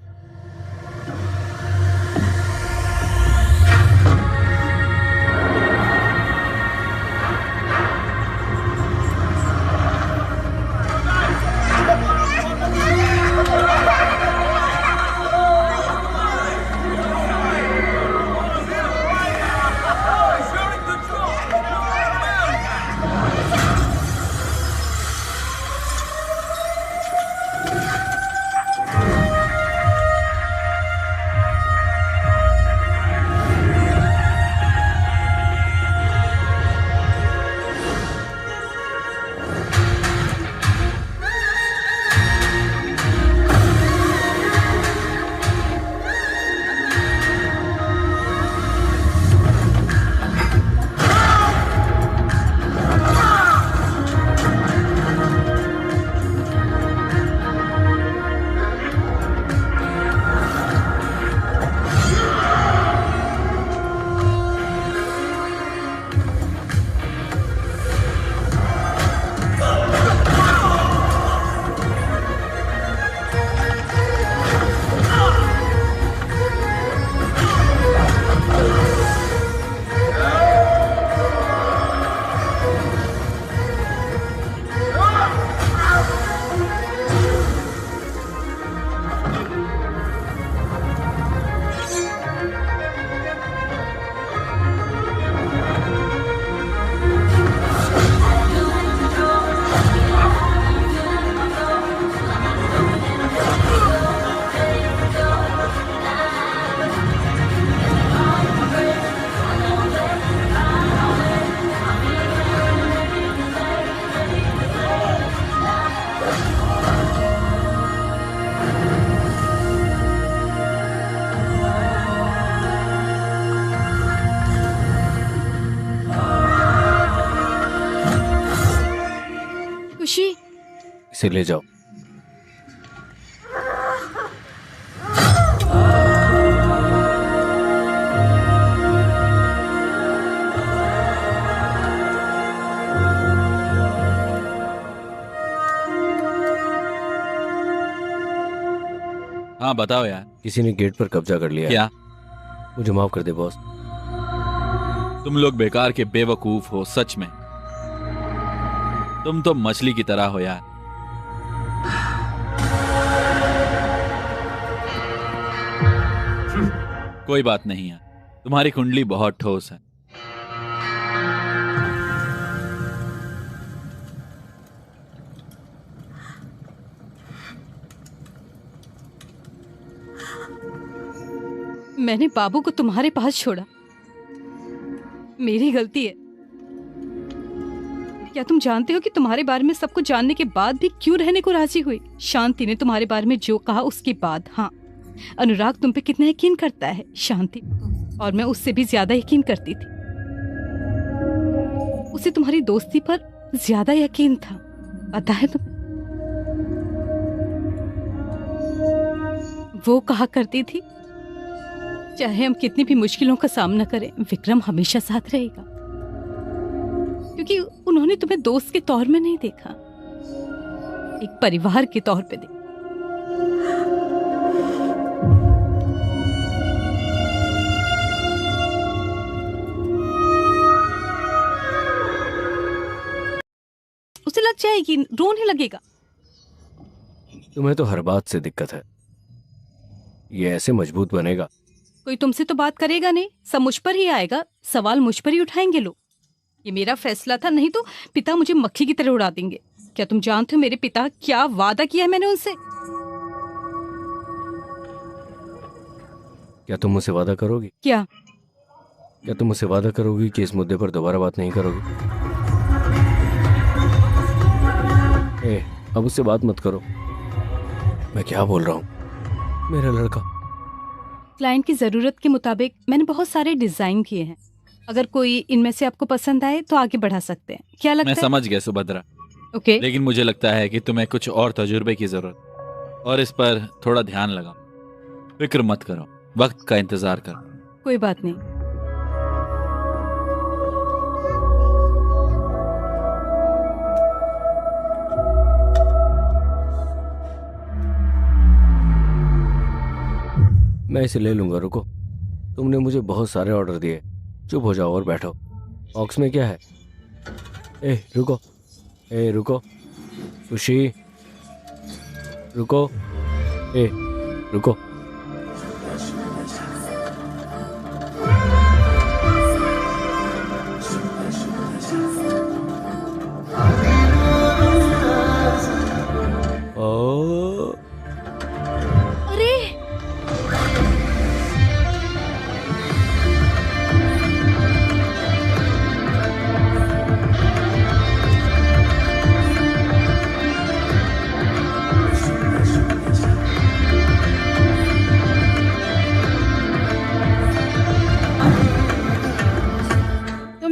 इसे ले जाओ। हाँ बताओ यार। किसी ने गेट पर कब्जा कर लिया है। क्या? मुझे माफ कर दे बॉस। तुम लोग बेकार के बेवकूफ हो सच में। तुम तो मछली की तरह हो यार। कोई बात नहीं यार, तुम्हारी कुंडली बहुत ठोस है। मैंने बाबू को तुम्हारे पास छोड़ा, मेरी गलती है। क्या तुम जानते हो कि तुम्हारे बारे में सब कुछ जानने के बाद भी क्यों रहने को राजी हुई? शांति ने तुम्हारे बारे में जो कहा उसके बाद। हाँ, अनुराग तुम पे कितना यकीन करता है शांति, और मैं उससे भी ज्यादा यकीन करती थी। उसे तुम्हारी दोस्ती पर ज्यादा यकीन था, पता है तुम्हें? वो कहा करती थी चाहे हम कितनी भी मुश्किलों का सामना करें, विक्रम हमेशा साथ रहेगा, क्योंकि उन्होंने तुम्हें दोस्त के तौर में नहीं देखा, एक परिवार के तौर पे देखा। उसे लग जाएगी, रोने लगेगा। तुम्हें तो हर बात से दिक्कत है, ये ऐसे मजबूत बनेगा। कोई तुमसे तो बात करेगा नहीं, सब मुझ पर ही आएगा, सवाल मुझ पर ही उठाएंगे लोग। ये मेरा फैसला था, नहीं तो पिता मुझे मक्खी की तरह उड़ा देंगे। क्या तुम जानते हो मेरे पिता क्या वादा किया है मैंने उनसे? क्या तुम मुझसे वादा करोगी? क्या? क्या तुम मुझसे वादा करोगी कि इस मुद्दे पर दोबारा बात नहीं करोगी? अब उससे बात मत करो। मैं क्या बोल रहा हूँ? मेरा लड़का। क्लाइंट की जरूरत के मुताबिक मैंने बहुत सारे डिजाइन किए हैं, अगर कोई इनमें से आपको पसंद आए तो आगे बढ़ा सकते हैं। क्या लगता मैं है? समझ गया सुभद्रा, ओके। लेकिन मुझे लगता है कि तुम्हें कुछ और तजुर्बे की जरूरत, और इस पर थोड़ा ध्यान लगाओ। फिक्र मत करो, वक्त का इंतजार करो। कोई बात नहीं। मैं इसे ले लूंगा, रुको। तुमने मुझे बहुत सारे ऑर्डर दिए, चुप हो जाओ और बैठो। बॉक्स में क्या है? रुको, रुको, खुशी, रुको, रुको।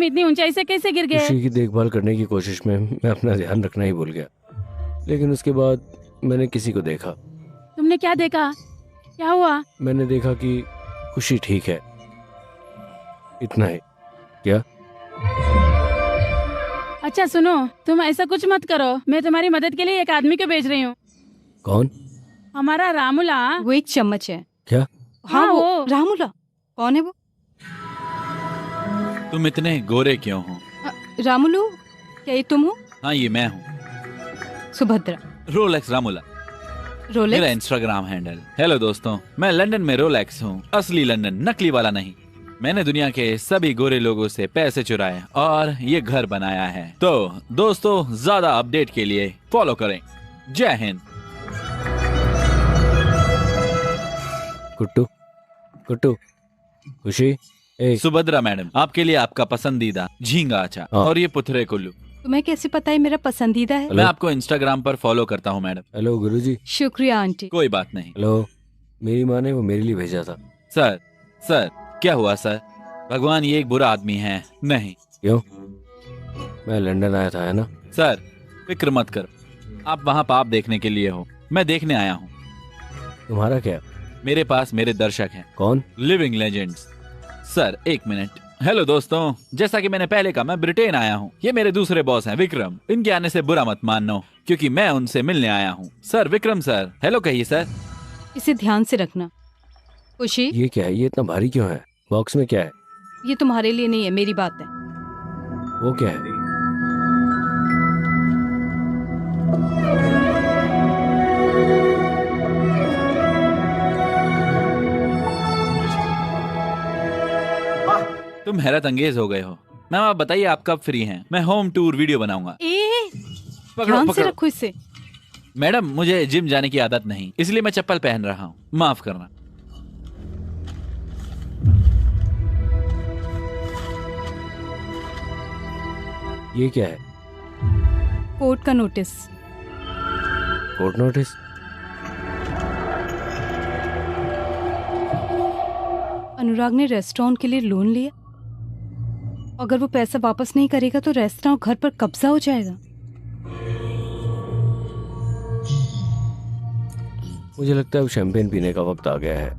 इतनी ऊंचाई से कैसे गिर गए? खुशी की देखभाल करने की कोशिश में मैं अपना ध्यान रखना ही भूल गया, लेकिन उसके बाद मैंने किसी को देखा। तुमने क्या देखा? क्या हुआ? मैंने देखा कि खुशी ठीक है, इतना ही। क्या? अच्छा सुनो, तुम ऐसा कुछ मत करो, मैं तुम्हारी मदद के लिए एक आदमी को भेज रही हूँ। कौन? हमारा रामुला। वो एक चम्मच है। क्या? हाँ वो रामुला। कौन है वो? तुम इतने गोरे क्यों हो? रामुलू, क्या ये तुम हो? हाँ ये मैं हूँ, सुभद्रा। रोलेक्स रामुला रोलेक्स? मेरा इंस्टाग्राम हैंडल। हेलो दोस्तों, मैं लंदन में रोलेक्स हूँ, असली लंदन, नकली वाला नहीं। मैंने दुनिया के सभी गोरे लोगों से पैसे चुराए और ये घर बनाया है। तो दोस्तों, ज्यादा अपडेट के लिए फॉलो करें। जय हिंद। कुट्टू, कुट्टू, खुशी। सुभद्रा मैडम, आपके लिए आपका पसंदीदा झींगा अचार और ये पुथरे कुल्लू। तुम्हें कैसे पता है मेरा पसंदीदा है? मैं आपको इंस्टाग्राम पर फॉलो करता हूँ मैडम। हेलो गुरुजी। शुक्रिया आंटी। कोई बात नहीं। हेलो, मेरी माँ ने वो मेरे लिए भेजा था। सर क्या हुआ सर? भगवान ये एक बुरा आदमी है। नहीं। क्यों? मैं लंदन आया था, है ना? सर फिक्र मत करो, आप वहाँ पाप देखने के लिए हो, मैं देखने आया हूँ। तुम्हारा क्या? मेरे पास मेरे दर्शक हैं। कौन? Living legends. सर एक मिनट। हेलो दोस्तों, जैसा कि मैंने पहले कहा, मैं ब्रिटेन आया हूँ। ये मेरे दूसरे बॉस हैं विक्रम। इनके आने से बुरा मत मानना, क्योंकि मैं उनसे मिलने आया हूँ। सर विक्रम सर, हेलो कहिए सर। इसे ध्यान से रखना। खुशी, ये क्या है? ये इतना भारी क्यों है? बॉक्स में क्या है? ये तुम्हारे लिए नहीं है, मेरी बात है। वो क्या है? तुम हैरत अंगेज हो गए हो। मैम आप बताइए आप कब फ्री हैं? मैं होम टूर वीडियो बनाऊंगा। ध्यान से रखो इसे। मैडम मुझे जिम जाने की आदत नहीं, इसलिए मैं चप्पल पहन रहा हूँ, माफ करना। ये क्या है? कोर्ट का नोटिस। Court notice? अनुराग ने रेस्टोरेंट के लिए लोन लिया। अगर वो पैसा वापस नहीं करेगा तो रेस्टोरेंट घर पर कब्जा हो जाएगा। मुझे लगता है अब शैंपेन पीने का वक्त आ गया है।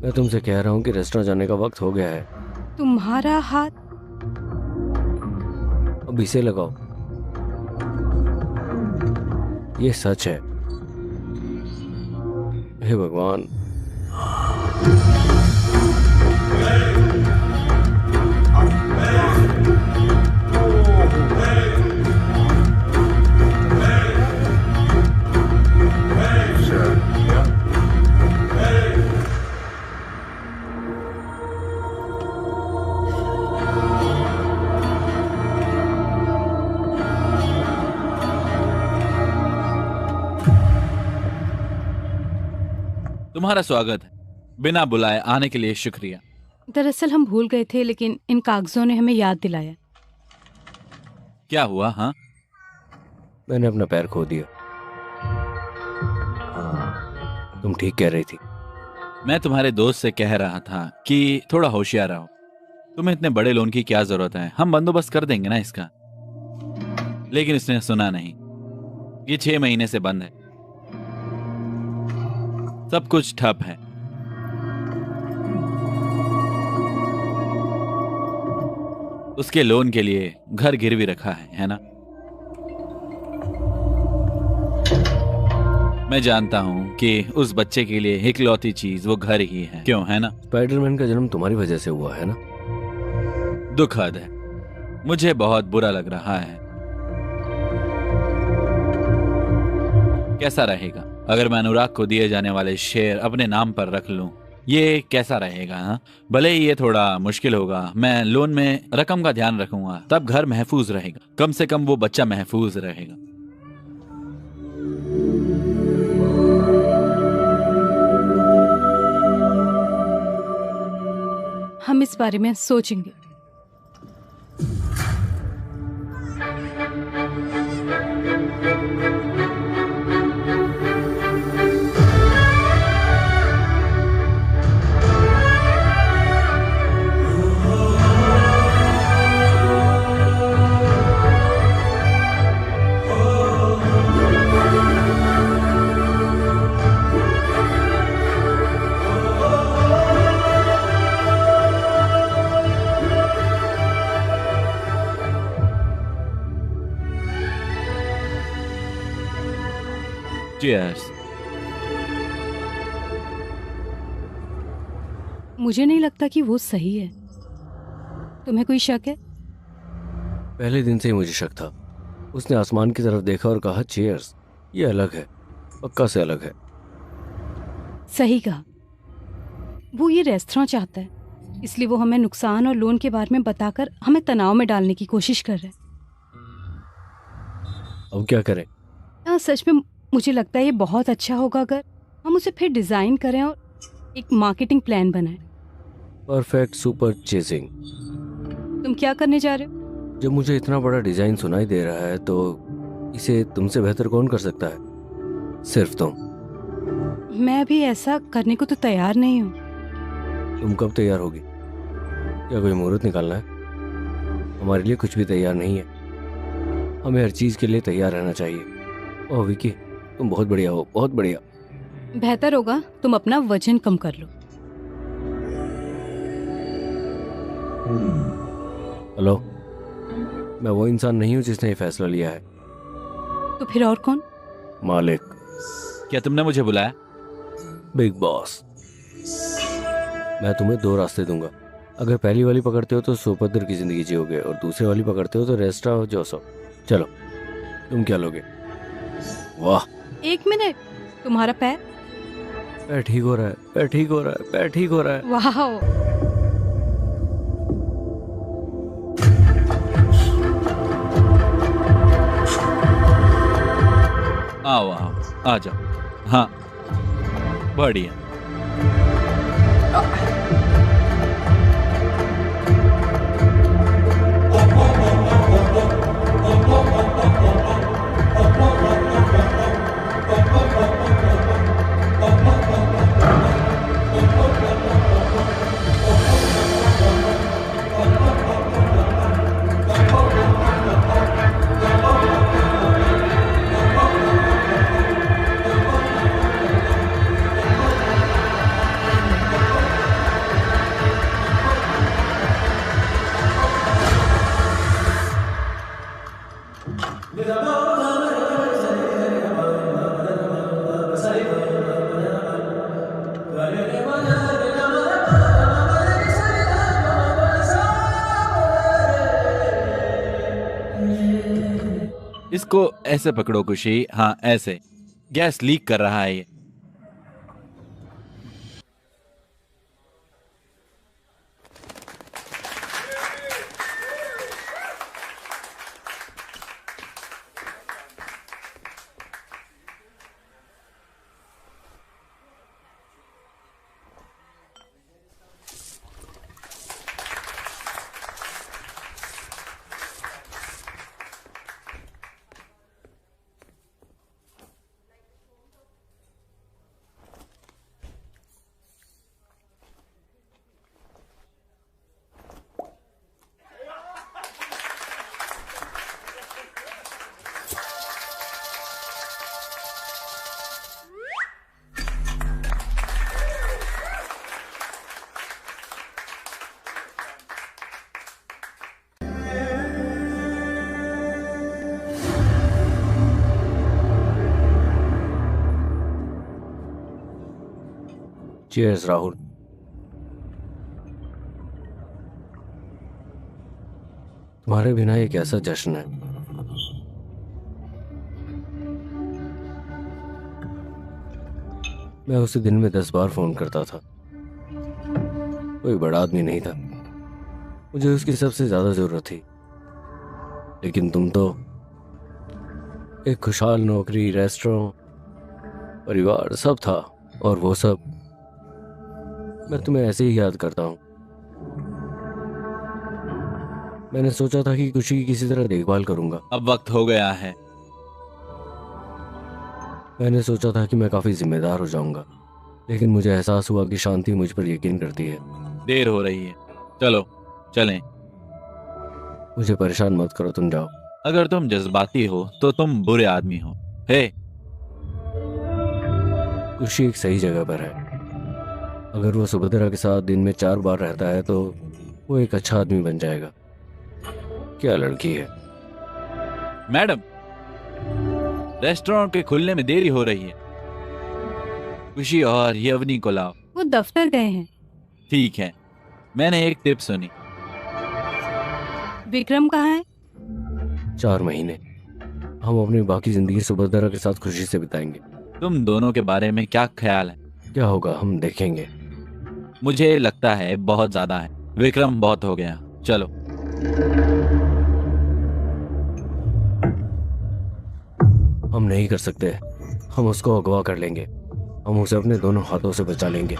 मैं तुमसे कह रहा हूँ कि रेस्टोरेंट जाने का वक्त हो गया है। तुम्हारा हाथ अब इसे लगाओ। ये सच है। हे भगवान। तुम्हारा स्वागत है। बिना बुलाए आने के लिए शुक्रिया। दरअसल हम भूल गए थे, लेकिन इन कागजों ने हमें याद दिलाया। क्या हुआ? हाँ, मैंने अपना पैर खो दिया। तुम ठीक कह रही थी। मैं तुम्हारे दोस्त से कह रहा था कि थोड़ा होशियार रहो। तुम्हें इतने बड़े लोन की क्या जरूरत है, हम बंदोबस्त कर देंगे ना इसका। लेकिन इसने सुना नहीं। ये 6 महीने से बंद है, सब कुछ ठप है। उसके लोन के लिए घर गिरवी रखा है ना? मैं जानता हूं कि उस बच्चे के लिए इकलौती चीज वो घर ही है, क्यों है ना? स्पाइडरमैन का जन्म तुम्हारी वजह से हुआ है ना? दुखद है, मुझे बहुत बुरा लग रहा है। कैसा रहेगा अगर मैं अनुराग को दिए जाने वाले शेयर अपने नाम पर रख लूं? ये कैसा रहेगा? हाँ, भले ही ये थोड़ा मुश्किल होगा। मैं लोन में रकम का ध्यान रखूंगा, तब घर महफूज रहेगा। कम से कम वो बच्चा महफूज रहेगा। हम इस बारे में सोचेंगे। Cheers. मुझे नहीं लगता कि वो सही है। तुम्हें कोई शक है? पहले दिन से ही मुझे शक था। उसने आसमान की तरफ देखा और कहा चीयर्स। ये अलग है, पक्का से अलग है। सही कहा। वो ये रेस्तरां चाहता है, इसलिए वो हमें नुकसान और लोन के बारे में बताकर हमें तनाव में डालने की कोशिश कर रहा है। अब क्या करें? सच में मुझे लगता है ये बहुत अच्छा होगा अगर हम उसे फिर डिजाइन करें और एक मार्केटिंग प्लान बनाएं। Perfect super chasing. तुम क्या करने जा रहे हो? जब मुझे इतना बड़ा डिजाइन सुनाई दे रहा है तो इसे तुमसे बेहतर कौन कर सकता है? सिर्फ तुम। मैं भी ऐसा करने को तो तैयार नहीं हूँ। तुम कब तैयार होगी? क्या कोई मुहूर्त निकालना है? हमारे लिए कुछ भी तैयार नहीं है। हमें हर चीज के लिए तैयार रहना चाहिए। ओह विकी, तुम बहुत बढ़िया हो, बहुत बढ़िया। बेहतर होगा तुम अपना वजन कम कर लो। हेलो, मैं वो इंसान नहीं हूँ जिसने ये फैसला लिया है। तो फिर और कौन? मालिक, क्या तुमने मुझे बुलाया? Big boss. मैं तुम्हें दो रास्ते दूंगा। अगर पहली वाली पकड़ते हो तो सुभद्र की जिंदगी जियोगे, और दूसरी वाली पकड़ते हो तो रेस्ट्रा हो जोसफ। चलो, तुम क्या लोगे? वाह, 1 मिनट, तुम्हारा पैर? पैर ठीक हो रहा है, पैर ठीक हो रहा है, पैर ठीक हो रहा है। वाह, आओ आओ, आ जाओ। हाँ, बढ़िया। इसको ऐसे पकड़ो खुशी। हाँ, ऐसे। गैस लीक कर रहा है ये। चीयर्स राहुल। तुम्हारे बिना ये कैसा जश्न है? मैं उसे दिन में 10 बार फोन करता था। कोई बड़ा आदमी नहीं था, मुझे उसकी सबसे ज्यादा जरूरत थी। लेकिन तुम तो एक खुशहाल नौकरी, रेस्टोरेंट, परिवार सब था, और वो सब मैं तुम्हें ऐसे ही याद करता हूँ। मैंने सोचा था कि खुशी की किसी तरह देखभाल करूंगा। अब वक्त हो गया है। मैंने सोचा था कि मैं काफी जिम्मेदार हो जाऊंगा, लेकिन मुझे एहसास हुआ कि शांति मुझ पर यकीन करती है। देर हो रही है, चलो चलें। मुझे परेशान मत करो, तुम जाओ। अगर तुम जज्बाती हो तो तुम बुरे आदमी हो। हे, खुशी एक सही जगह पर है। अगर वो सुभद्रा के साथ दिन में 4 बार रहता है तो वो एक अच्छा आदमी बन जाएगा। क्या लड़की है। मैडम, रेस्टोरेंट के खुलने में देरी हो रही है। खुशी और यवनी को लाओ। वो दफ्तर गए हैं। ठीक है, मैंने एक टिप सुनी। विक्रम कहाँ है? 4 महीने हम अपनी बाकी जिंदगी सुभद्रा के साथ खुशी से बिताएंगे। तुम दोनों के बारे में क्या ख्याल है? क्या होगा हम देखेंगे। मुझे लगता है बहुत ज्यादा है। विक्रम, बहुत हो गया, चलो। हम नहीं कर सकते। हम उसको अगवा कर लेंगे। हम उसे अपने दोनों हाथों से बचा लेंगे।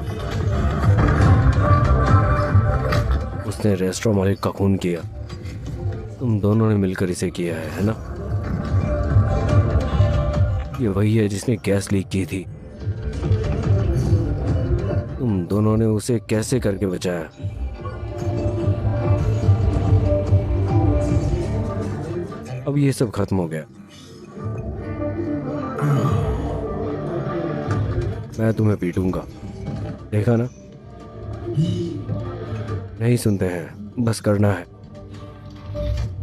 उसने रेस्टोरेंट मालिक का खून किया। तुम दोनों ने मिलकर इसे किया है ना? ये वही है जिसने गैस लीक की थी। तुम दोनों ने उसे कैसे करके बचाया? अब ये सब खत्म हो गया। मैं तुम्हें पीटूंगा, देखा ना? नहीं सुनते हैं, बस करना है,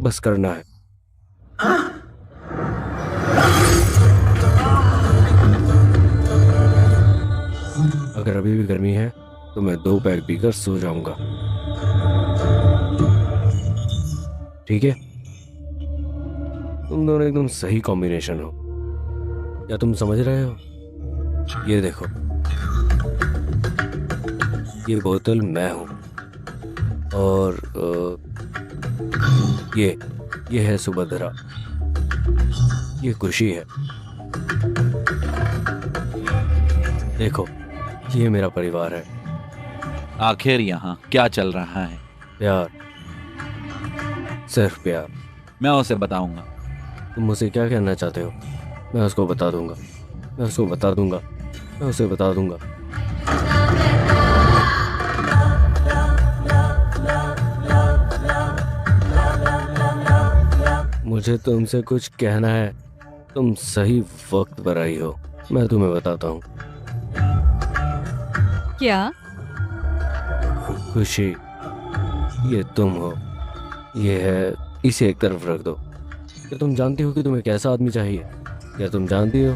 बस करना है। अगर अभी भी गर्मी है तो मैं 2 पैक पीकर सो जाऊंगा, ठीक है? तुम दोनों एकदम सही कॉम्बिनेशन हो, क्या तुम समझ रहे हो? ये देखो, ये बोतल मैं हूं और ये है सुभद्रा, ये खुशी है। देखो, ये मेरा परिवार है। आखिर यहाँ क्या चल रहा है? प्यार, सिर्फ प्यार। मैं उसे बताऊंगा। तुम मुझे क्या कहना चाहते हो? मैं उसको बता दूंगा, मैं उसको बता दूंगा, मैं उसे बता दूंगा। मुझे तुमसे कुछ कहना है, तुम सही वक्त पर आई हो। मैं तुम्हें बताता हूँ। क्या? खुशी, ये तुम हो, ये है, इसे एक तरफ रख दो। क्या तुम जानती हो कि तुम्हें कैसा आदमी चाहिए? क्या तुम जानती हो?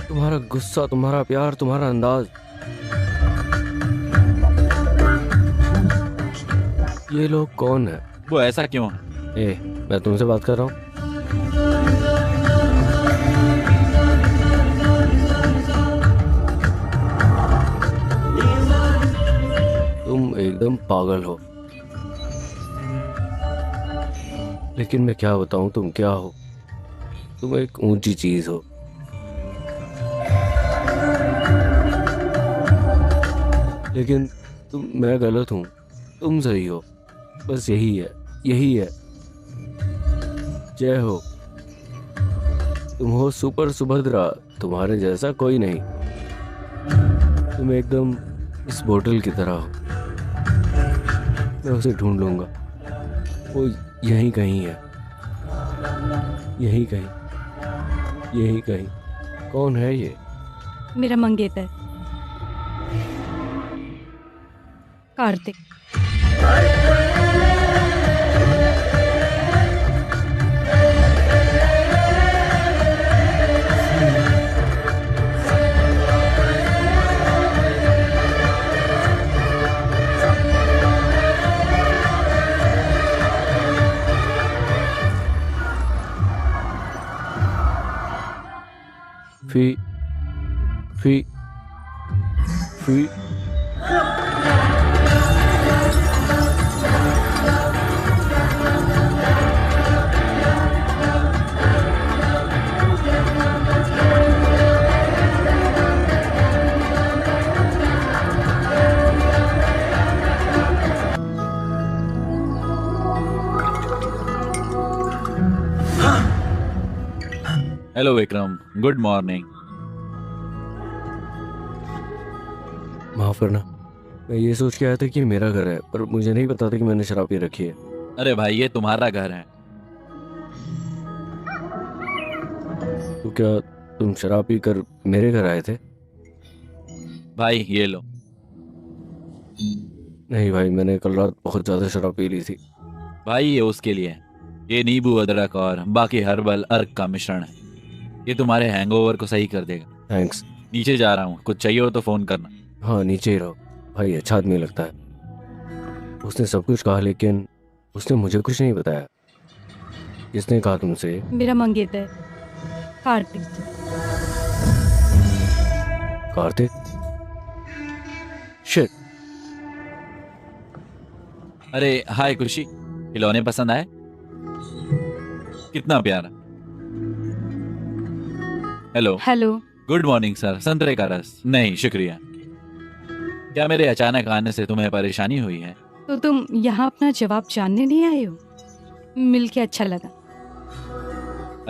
तुम्हारा गुस्सा, तुम्हारा प्यार, तुम्हारा अंदाज, ये लोग कौन है? वो ऐसा क्यों है? मैं तुमसे बात कर रहा हूँ। तुम एकदम पागल हो, लेकिन मैं क्या बताऊं तुम क्या हो? तुम एक ऊंची चीज हो। लेकिन मैं गलत हूं, तुम सही हो। बस यही है, यही है। जय हो। तुम हो सुपर सुभद्रा, तुम्हारे जैसा कोई नहीं। तुम एकदम इस बोतल की तरह हो। मैं उसे ढूंढ लूंगा, वो यहीं कहीं है, यहीं कहीं, यहीं कहीं। कौन है ये? मेरा मंगेतर कार्तिक। फी फी फी हेलो विक्रम, गुड मॉर्निंग। माफ करना, मैं ये सोच के आया था कि मेरा घर है, पर मुझे नहीं पता था कि मैंने शराब पी रखी है। अरे भाई, ये तुम्हारा घर है। तो क्या तुम शराब पी कर मेरे घर आए थे? भाई ये लो। नहीं भाई, मैंने कल रात बहुत ज्यादा शराब पी ली थी। भाई ये उसके लिए है। ये नींबू, अदरक और बाकी हर्बल अर्क का मिश्रण है। ये तुम्हारे हैंगओवर को सही कर देगा। थैंक्स। नीचे जा रहा हूँ, कुछ चाहिए हो तो फोन करना। हाँ, नीचे ही रहो। भाई अच्छा आदमी लगता है। उसने सब कुछ कहा, लेकिन उसने मुझे कुछ नहीं बताया। किसने कहा तुमसे? मेरा मंगेतर कार्तिक। कार्तिक? शिट। अरे हाय खुशी, खिलौने पसंद आए? कितना प्यारा। Hello. Hello. Good morning sir, संतरे का रस? नहीं शुक्रिया। क्या मेरे अचानक आने से तुम्हें परेशानी हुई है? तो तुम यहाँ अपना जवाब जानने नहीं आए हो? मिलके अच्छा लगा।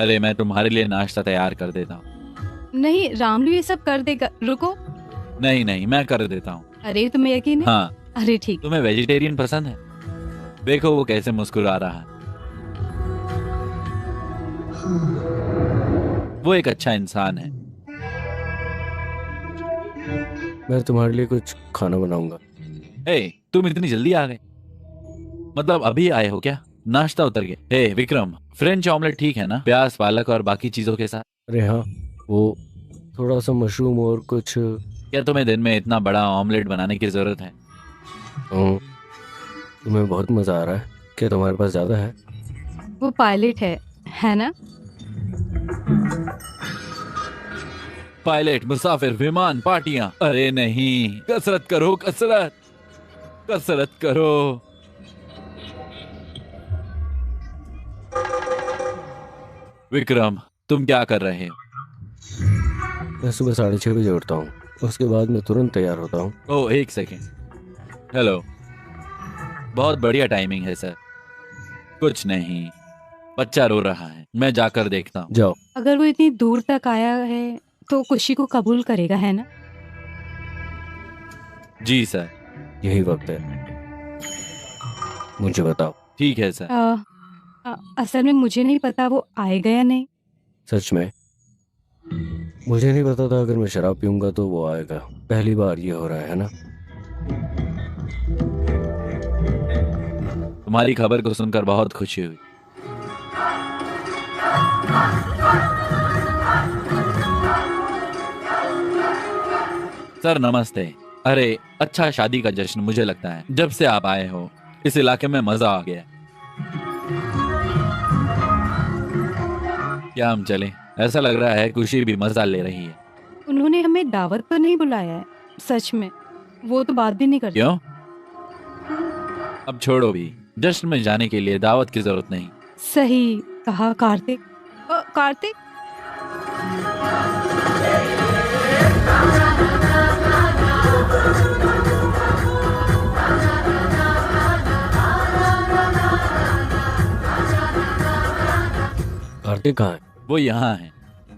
अरे मैं तुम्हारे लिए नाश्ता तैयार कर देता हूँ। नहीं, रामलू ये सब कर देगा। रुको। नहीं नहीं, मैं कर देता हूँ। अरे तुम्हें यकीन है? हाँ। अरे ठीक। तुम्हें वेजिटेरियन पसंद है? देखो वो कैसे मुस्कुरा रहा है। वो एक अच्छा इंसान है। मैं तुम्हारे लिए कुछ खाना बनाऊंगा। हे, तुम इतनी जल्दी आ गए? मतलब अभी आए हो क्या? नाश्ता उतर गया। हे विक्रम, फ्रेंच ऑमलेट ठीक है ना? प्याज, पालक और बाकी चीजों के साथ। अरे हाँ, वो थोड़ा सा मशरूम और कुछ। क्या तुम्हें दिन में इतना बड़ा ऑमलेट बनाने की जरूरत है? तुम्हें बहुत मजा आ रहा है? क्या तुम्हारे पास ज्यादा है? वो पायलट है ना? पायलट, मुसाफिर, विमान, पार्टियां। अरे नहीं, कसरत करो, कसरत कसरत करो। विक्रम, तुम क्या कर रहे हो? मैं सुबह 6:30 बजे उठता हूँ, उसके बाद मैं तुरंत तैयार होता हूँ। ओह, एक सेकेंड। हेलो, बहुत बढ़िया टाइमिंग है सर। कुछ नहीं, बच्चा रो रहा है, मैं जाकर देखता हूँ। जाओ। अगर वो इतनी दूर तक आया है तो खुशी को कबूल करेगा, है ना? जी सर। यही वक्त है, मुझे बताओ। ठीक है सर। असल में मुझे नहीं पता वो आएगा या नहीं। सच में मुझे नहीं पता था अगर मैं शराब पीऊंगा तो वो आएगा। पहली बार ये हो रहा है ना? तुम्हारी खबर को सुनकर बहुत खुशी हुई। सर नमस्ते। अरे अच्छा, शादी का जश्न। मुझे लगता है जब से आप आए हो इस इलाके में मजा आ गया। क्या हम चलें? ऐसा लग रहा है खुशी भी मजा ले रही है। उन्होंने हमें दावत पर नहीं बुलाया है। सच में वो तो बात भी नहीं करती। क्यों? अब छोड़ो भी, जश्न में जाने के लिए दावत की जरूरत नहीं। सही कहा कार्तिक। कार्तिक, कार्तिक कहाँ है? वो यहाँ है।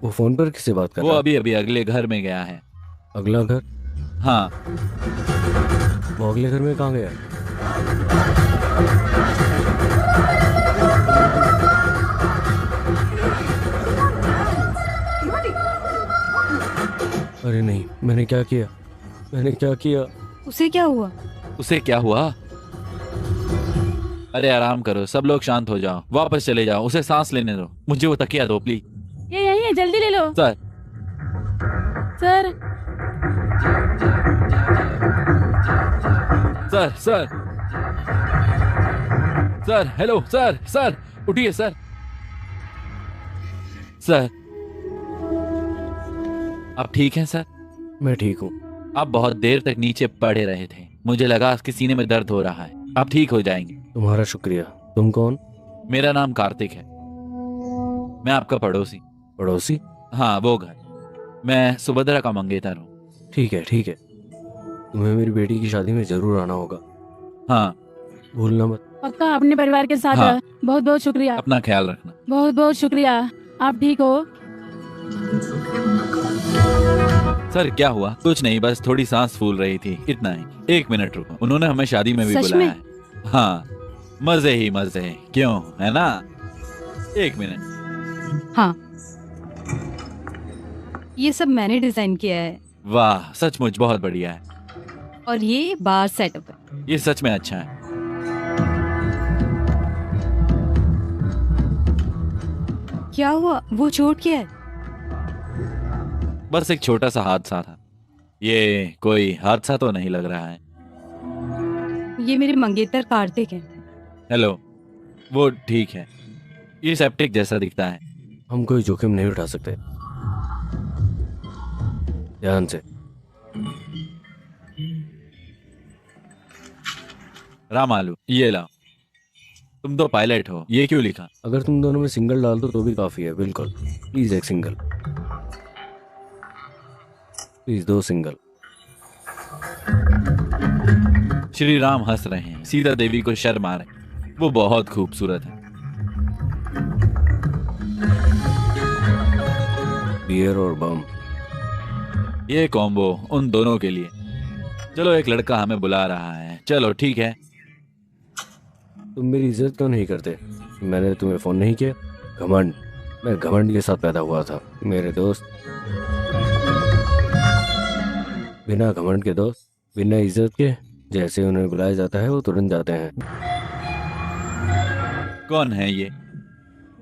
वो फोन पर किससे बात कर वो रहा है? अभी अभी अगले घर में गया है। अगला घर? हाँ। वो अगले घर में कहाँ गया? अरे नहीं, मैंने क्या किया? मैंने क्या किया? उसे क्या हुआ? उसे क्या हुआ? अरे आराम करो, सब लोग शांत हो जाओ, वापस चले जाओ, उसे सांस लेने दो। मुझे वो तकिया दो प्लीज। ये यही है, जल्दी ले लो। Sir. Sir sir sir sir, hello sir. Sir उठिए सर। सर आप ठीक हैं सर? मैं ठीक हूँ। आप बहुत देर तक नीचे पड़े रहे थे, मुझे लगा आपके सीने में दर्द हो रहा है। आप ठीक हो जाएंगे। तुम्हारा शुक्रिया। तुम कौन? मेरा नाम कार्तिक है, मैं आपका पड़ोसी। पड़ोसी? हाँ वो घर। मैं सुभद्रा का मंगेतर हूँ। ठीक है ठीक है, तुम्हें मेरी बेटी की शादी में जरूर आना होगा। हाँ भूलना मत। पक्का, अपने परिवार के साथ। हाँ। बहुत बहुत शुक्रिया। अपना ख्याल रखना। बहुत बहुत शुक्रिया। आप ठीक हो? सर क्या हुआ? कुछ नहीं, बस थोड़ी सांस फूल रही थी, इतना ही। 1 मिनट रुको, उन्होंने हमें शादी में भी सच बुलाया में? है। हाँ, मजे ही मजे, क्यों, है ना? 1 मिनट। हाँ, ये सब मैंने डिजाइन किया है वाह, सचमुच बहुत बढ़िया है। और ये बार सेटअप है। ये सच में अच्छा है। क्या हुआ? वो चोट क्या है? बस एक छोटा सा हादसा था। ये कोई हादसा तो नहीं लग रहा है। ये मेरे मंगेतर कार्तिक है। हेलो, वो ठीक है। ये सेप्टिक जैसा दिखता है। हम कोई जोखिम नहीं उठा सकते। ध्यान से। राम आलू, ये लाओ। तुम तो पायलट हो, ये क्यों लिखा? अगर तुम दोनों में सिंगल डाल दो तो भी काफी है। बिल्कुल, प्लीज एक single. Please 2 single. Shri Ram हंस रहे हैं, सीता देवी को शर्म आ रही, वो बहुत खूबसूरत है। बियर और बम। ये कॉम्बो उन दोनों के लिए। चलो, एक लड़का हमें बुला रहा है। चलो ठीक है। तुम मेरी इज्जत क्यों नहीं करते? मैंने तुम्हें फ़ोन नहीं किया? घमंड, मैं घमंड के साथ पैदा हुआ था मेरे दोस्त। बिना घमंड के दोस्त, बिना इज्जत के, जैसे उन्हें बुलाया जाता है वो तुरंत जाते हैं। कौन है ये?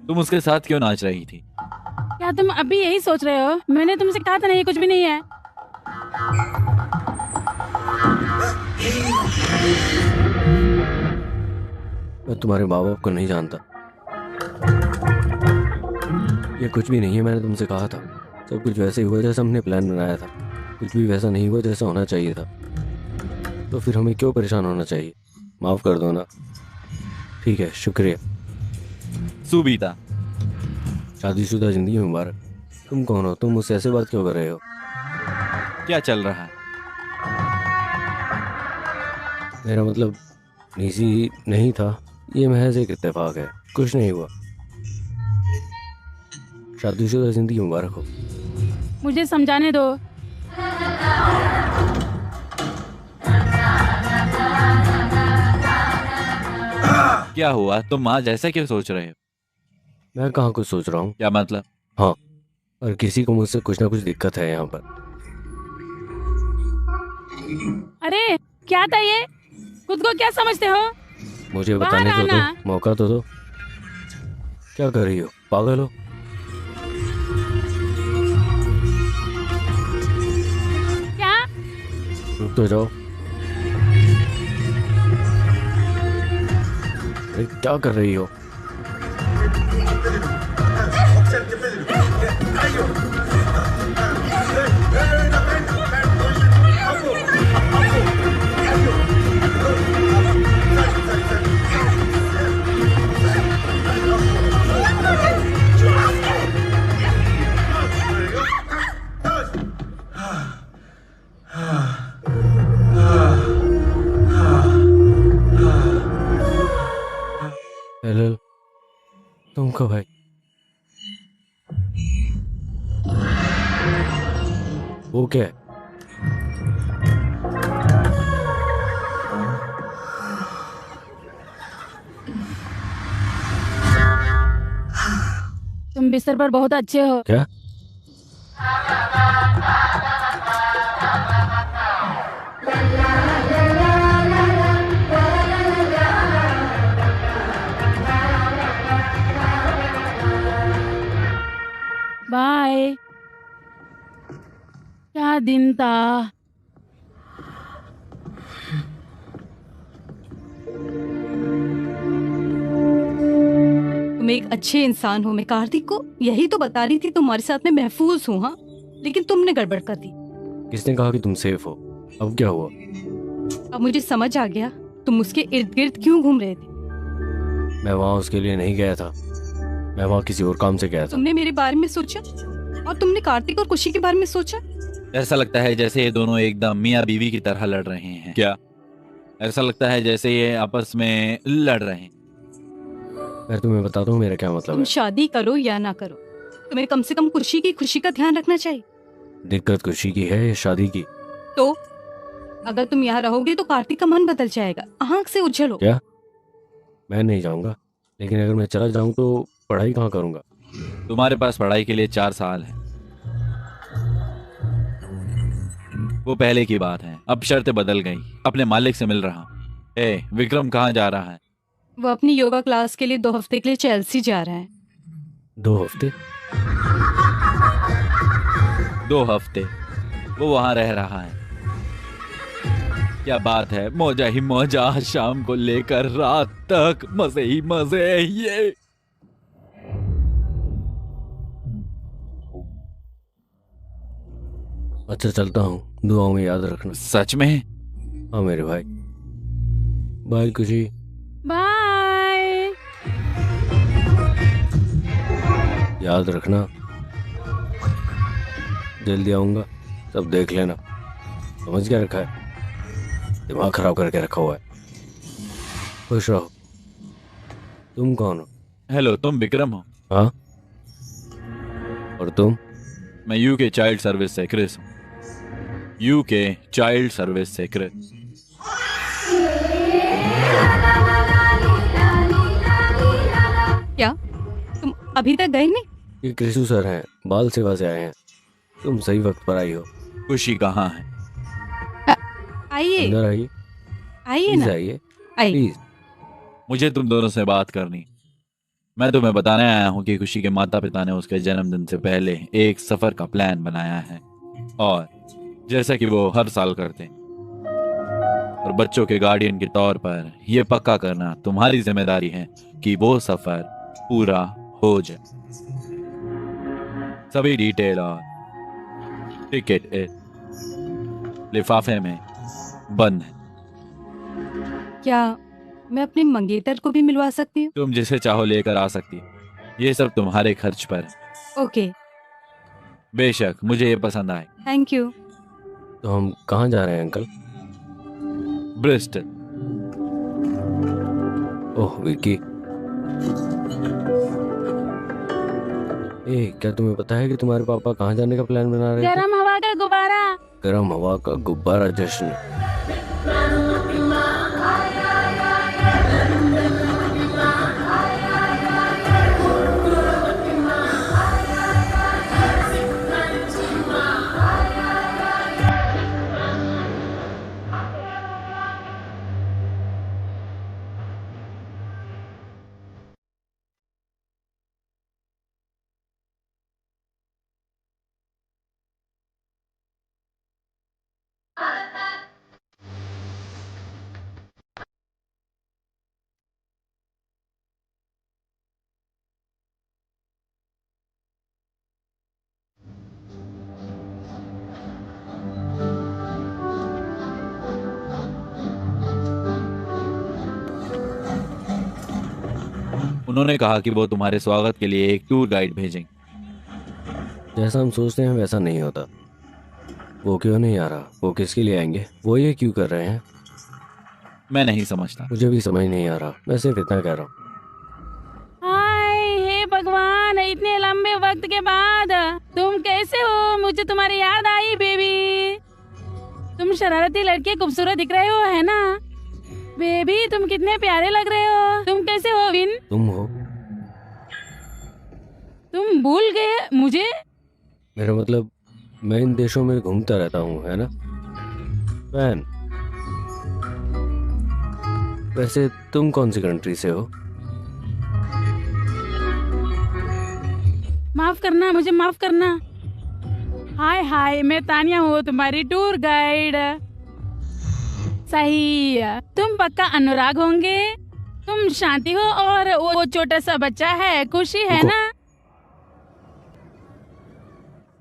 तुम उसके साथ क्यों नाच रही थी? क्या तुम अभी यही सोच रहे हो? मैंने तुमसे कहा था ना ये कुछ भी नहीं है। मैं तुम्हारे माँ बाप को नहीं जानता। ये कुछ भी नहीं है, मैंने तुमसे कहा था। सब कुछ वैसे ही हुआ जैसा हमने प्लान बनाया था। कुछ भी वैसा नहीं हुआ जैसा होना चाहिए था। तो फिर हमें क्यों परेशान होना चाहिए? माफ़ कर दो ना। ठीक है, शुक्रिया। सुबीता, शादीशुदा जिंदगी मुबारक। तुम कौन हो? तुम मुझसे ऐसे बात क्यों कर रहे हो? क्या चल रहा है? मेरा मतलब निजी नहीं था, ये महज एक इत्तेफाक है, कुछ नहीं हुआ। शादीशुदा जिंदगी मुबारक हो। मुझे समझाने दो। क्या हुआ? तुम आज ऐसा क्यों सोच रहे हो? मैं कहाँ कुछ सोच रहा हूँ। क्या मतलब? हाँ, और किसी को मुझसे कुछ ना कुछ दिक्कत है यहाँ पर। अरे क्या था ये? खुद को क्या समझते हो? मुझे बाहर बताने तो आना। दो, मौका तो दो। क्या कर रही हो? पागल हो? क्या? रुक तो जाओ। अरे क्या कर रही हो? हेलो, तुम कब भाई? वो क्या है? तुम बिस्तर पर बहुत अच्छे हो। क्या? बाय। क्या दिन था। तुम एक अच्छे इंसान हो। मैं कार्तिक को यही तो बता रही थी, तुम्हारे साथ में महफूज हूँ। हाँ, लेकिन तुमने गड़बड़ कर दी। किसने कहा कि तुम सेफ हो? अब क्या हुआ? अब मुझे समझ आ गया तुम उसके इर्द गिर्द क्यों घूम रहे थे। मैं वहाँ उसके लिए नहीं गया था, मैं वहाँ किसी और काम से गया था। तुमने मेरे बारे में सोचा और तुमने कार्तिक और खुशी के बारे में सोचा। ऐसा लगता है जैसे ये दोनों एकदम मियाँ बीवी की तरह लड़ रहे हैं। क्या? ऐसा लगता है जैसे ये आपस में लड़ रहे हैं। मैं तुम्हें बताता हूँ मेरा क्या मतलब तुम है। शादी करो या ना करो, तुम्हें कम से कम खुशी की खुशी का ध्यान रखना चाहिए। दिक्कत खुशी की है या शादी की? तो अगर तुम यहाँ रहोगे तो कार्तिक का मन बदल जाएगा। आंख से उछल हो। क्या? मैं नहीं जाऊँगा, लेकिन अगर मैं चला जाऊँ तो पढ़ाई कहाँ करूँगा? तुम्हारे पास पढ़ाई के लिए 4 साल है। वो पहले की बात है, अब शर्तें बदल गई। अपने मालिक से मिल रहा। ए, विक्रम कहाँ जा रहा है? वो अपनी योगा क्लास के लिए 2 हफ्ते के लिए चेल्सी जा रहा है। 2 हफ्ते? 2 हफ्ते वो वहां रह रहा है। क्या बात है, मौजा ही मौजा, शाम को लेकर रात तक मजे ही मजे। ये अच्छा चलता हूँ, दुआओं में याद रखना। सच में? हाँ मेरे भाई। बाय खुशी। बाय। याद रखना, जल्दी आऊँगा, सब देख लेना। समझ क्या रखा है? दिमाग खराब करके रखा हुआ है। खुश रहो। तुम कौन हो? हेलो, तुम विक्रम हो? हाँ, और तुम? मैं यूके चाइल्ड सर्विस से क्रिस हूँ। यूके चाइल्ड सर्विस से क्रिस। क्या तुम अभी तक गए नहीं? ये कृषु सर हैं, बाल सेवा से आए हैं। तुम सही वक्त पर आई हो। खुशी कहाँ है? आइए अंदर आइए, आइए प्लीज ना, आइए, आइए। प्लीज। मुझे तुम दोनों से बात करनी। मैं तुम्हें बताने आया हूँ कि खुशी के माता पिता ने उसके जन्मदिन से पहले एक सफर का प्लान बनाया है, और जैसा कि वो हर साल करते हैं, और बच्चों के गार्डियन के तौर पर यह पक्का करना तुम्हारी जिम्मेदारी है कि वो सफर पूरा हो जाए। सभी डिटेल और टिकट लिफाफे में बंद है। क्या मैं अपने मंगेतर को भी मिलवा सकती हूँ? तुम जिसे चाहो लेकर आ सकती हो। ये सब तुम्हारे खर्च पर है। ओके, बेशक मुझे ये पसंद आए। Thank you. तो हम कहाँ जा रहे हैं अंकल? ब्रिस्टल। ओह विक्की, क्या तुम्हें पता है कि तुम्हारे पापा कहाँ जाने का प्लान बना रहे थे? गरम हवा का गुब्बारा। गर्म हवा का गुब्बारा जश्न। उन्होंने कहा कि वो तुम्हारे स्वागत के लिए एक टूर गाइड भेजेंगे। जैसा हम सोचते हैं वैसा नहीं होता। वो क्यों नहीं आ रहा? वो किसके लिए आएंगे? वो ये क्यों कर रहे हैं? मैं नहीं समझता। मुझे भी समझ नहीं आ रहा। मैं सिर्फ इतना कह रहा हूँ। हाय हे भगवान, इतने लंबे वक्त के बाद तुम कैसे हो? मुझे तुम्हारी याद आई बेबी। तुम शरारती लड़के खूबसूरत दिख रहे हो, है ना? बेबी तुम कितने प्यारे लग रहे हो। तुम कैसे हो विन? तुम हो? तुम भूल गए मुझे? मेरा मतलब मैं इन देशों में घूमता रहता हूँ, है ना फैन? वैसे तुम कौन सी कंट्री से हो? माफ करना, मुझे माफ करना। हाय हाय, मैं तानिया हूँ, तुम्हारी टूर गाइड। सही, तुम पक्का अनुराग होंगे। तुम शांति हो और वो छोटा सा बच्चा है खुशी, है रुको। ना?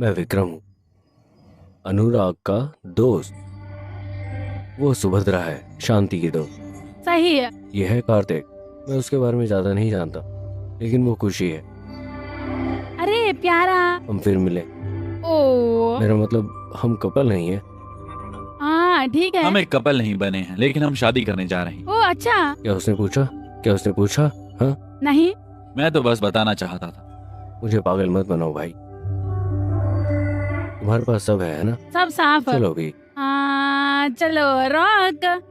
मैं विक्रम हूँ, अनुराग का दोस्त। वो सुभद्रा है, शांति की दोस्त। सही है। ये है कार्तिक। मैं उसके बारे में ज्यादा नहीं जानता, लेकिन वो खुशी है। अरे प्यारा। हम फिर मिले। ओ मेरा मतलब हम कपल नहीं है। हाँ ठीक है। हम एक कपल नहीं बने हैं, लेकिन हम शादी करने जा रहे हैं। ओ अच्छा। क्या उसने पूछा? हाँ, नहीं। मैं तो बस बताना चाहता था। मुझे पागल मत बनाओ भाई। तुम्हारे पास सब है ना? सब साफ। चलो भी। हाँ चलो रॉक।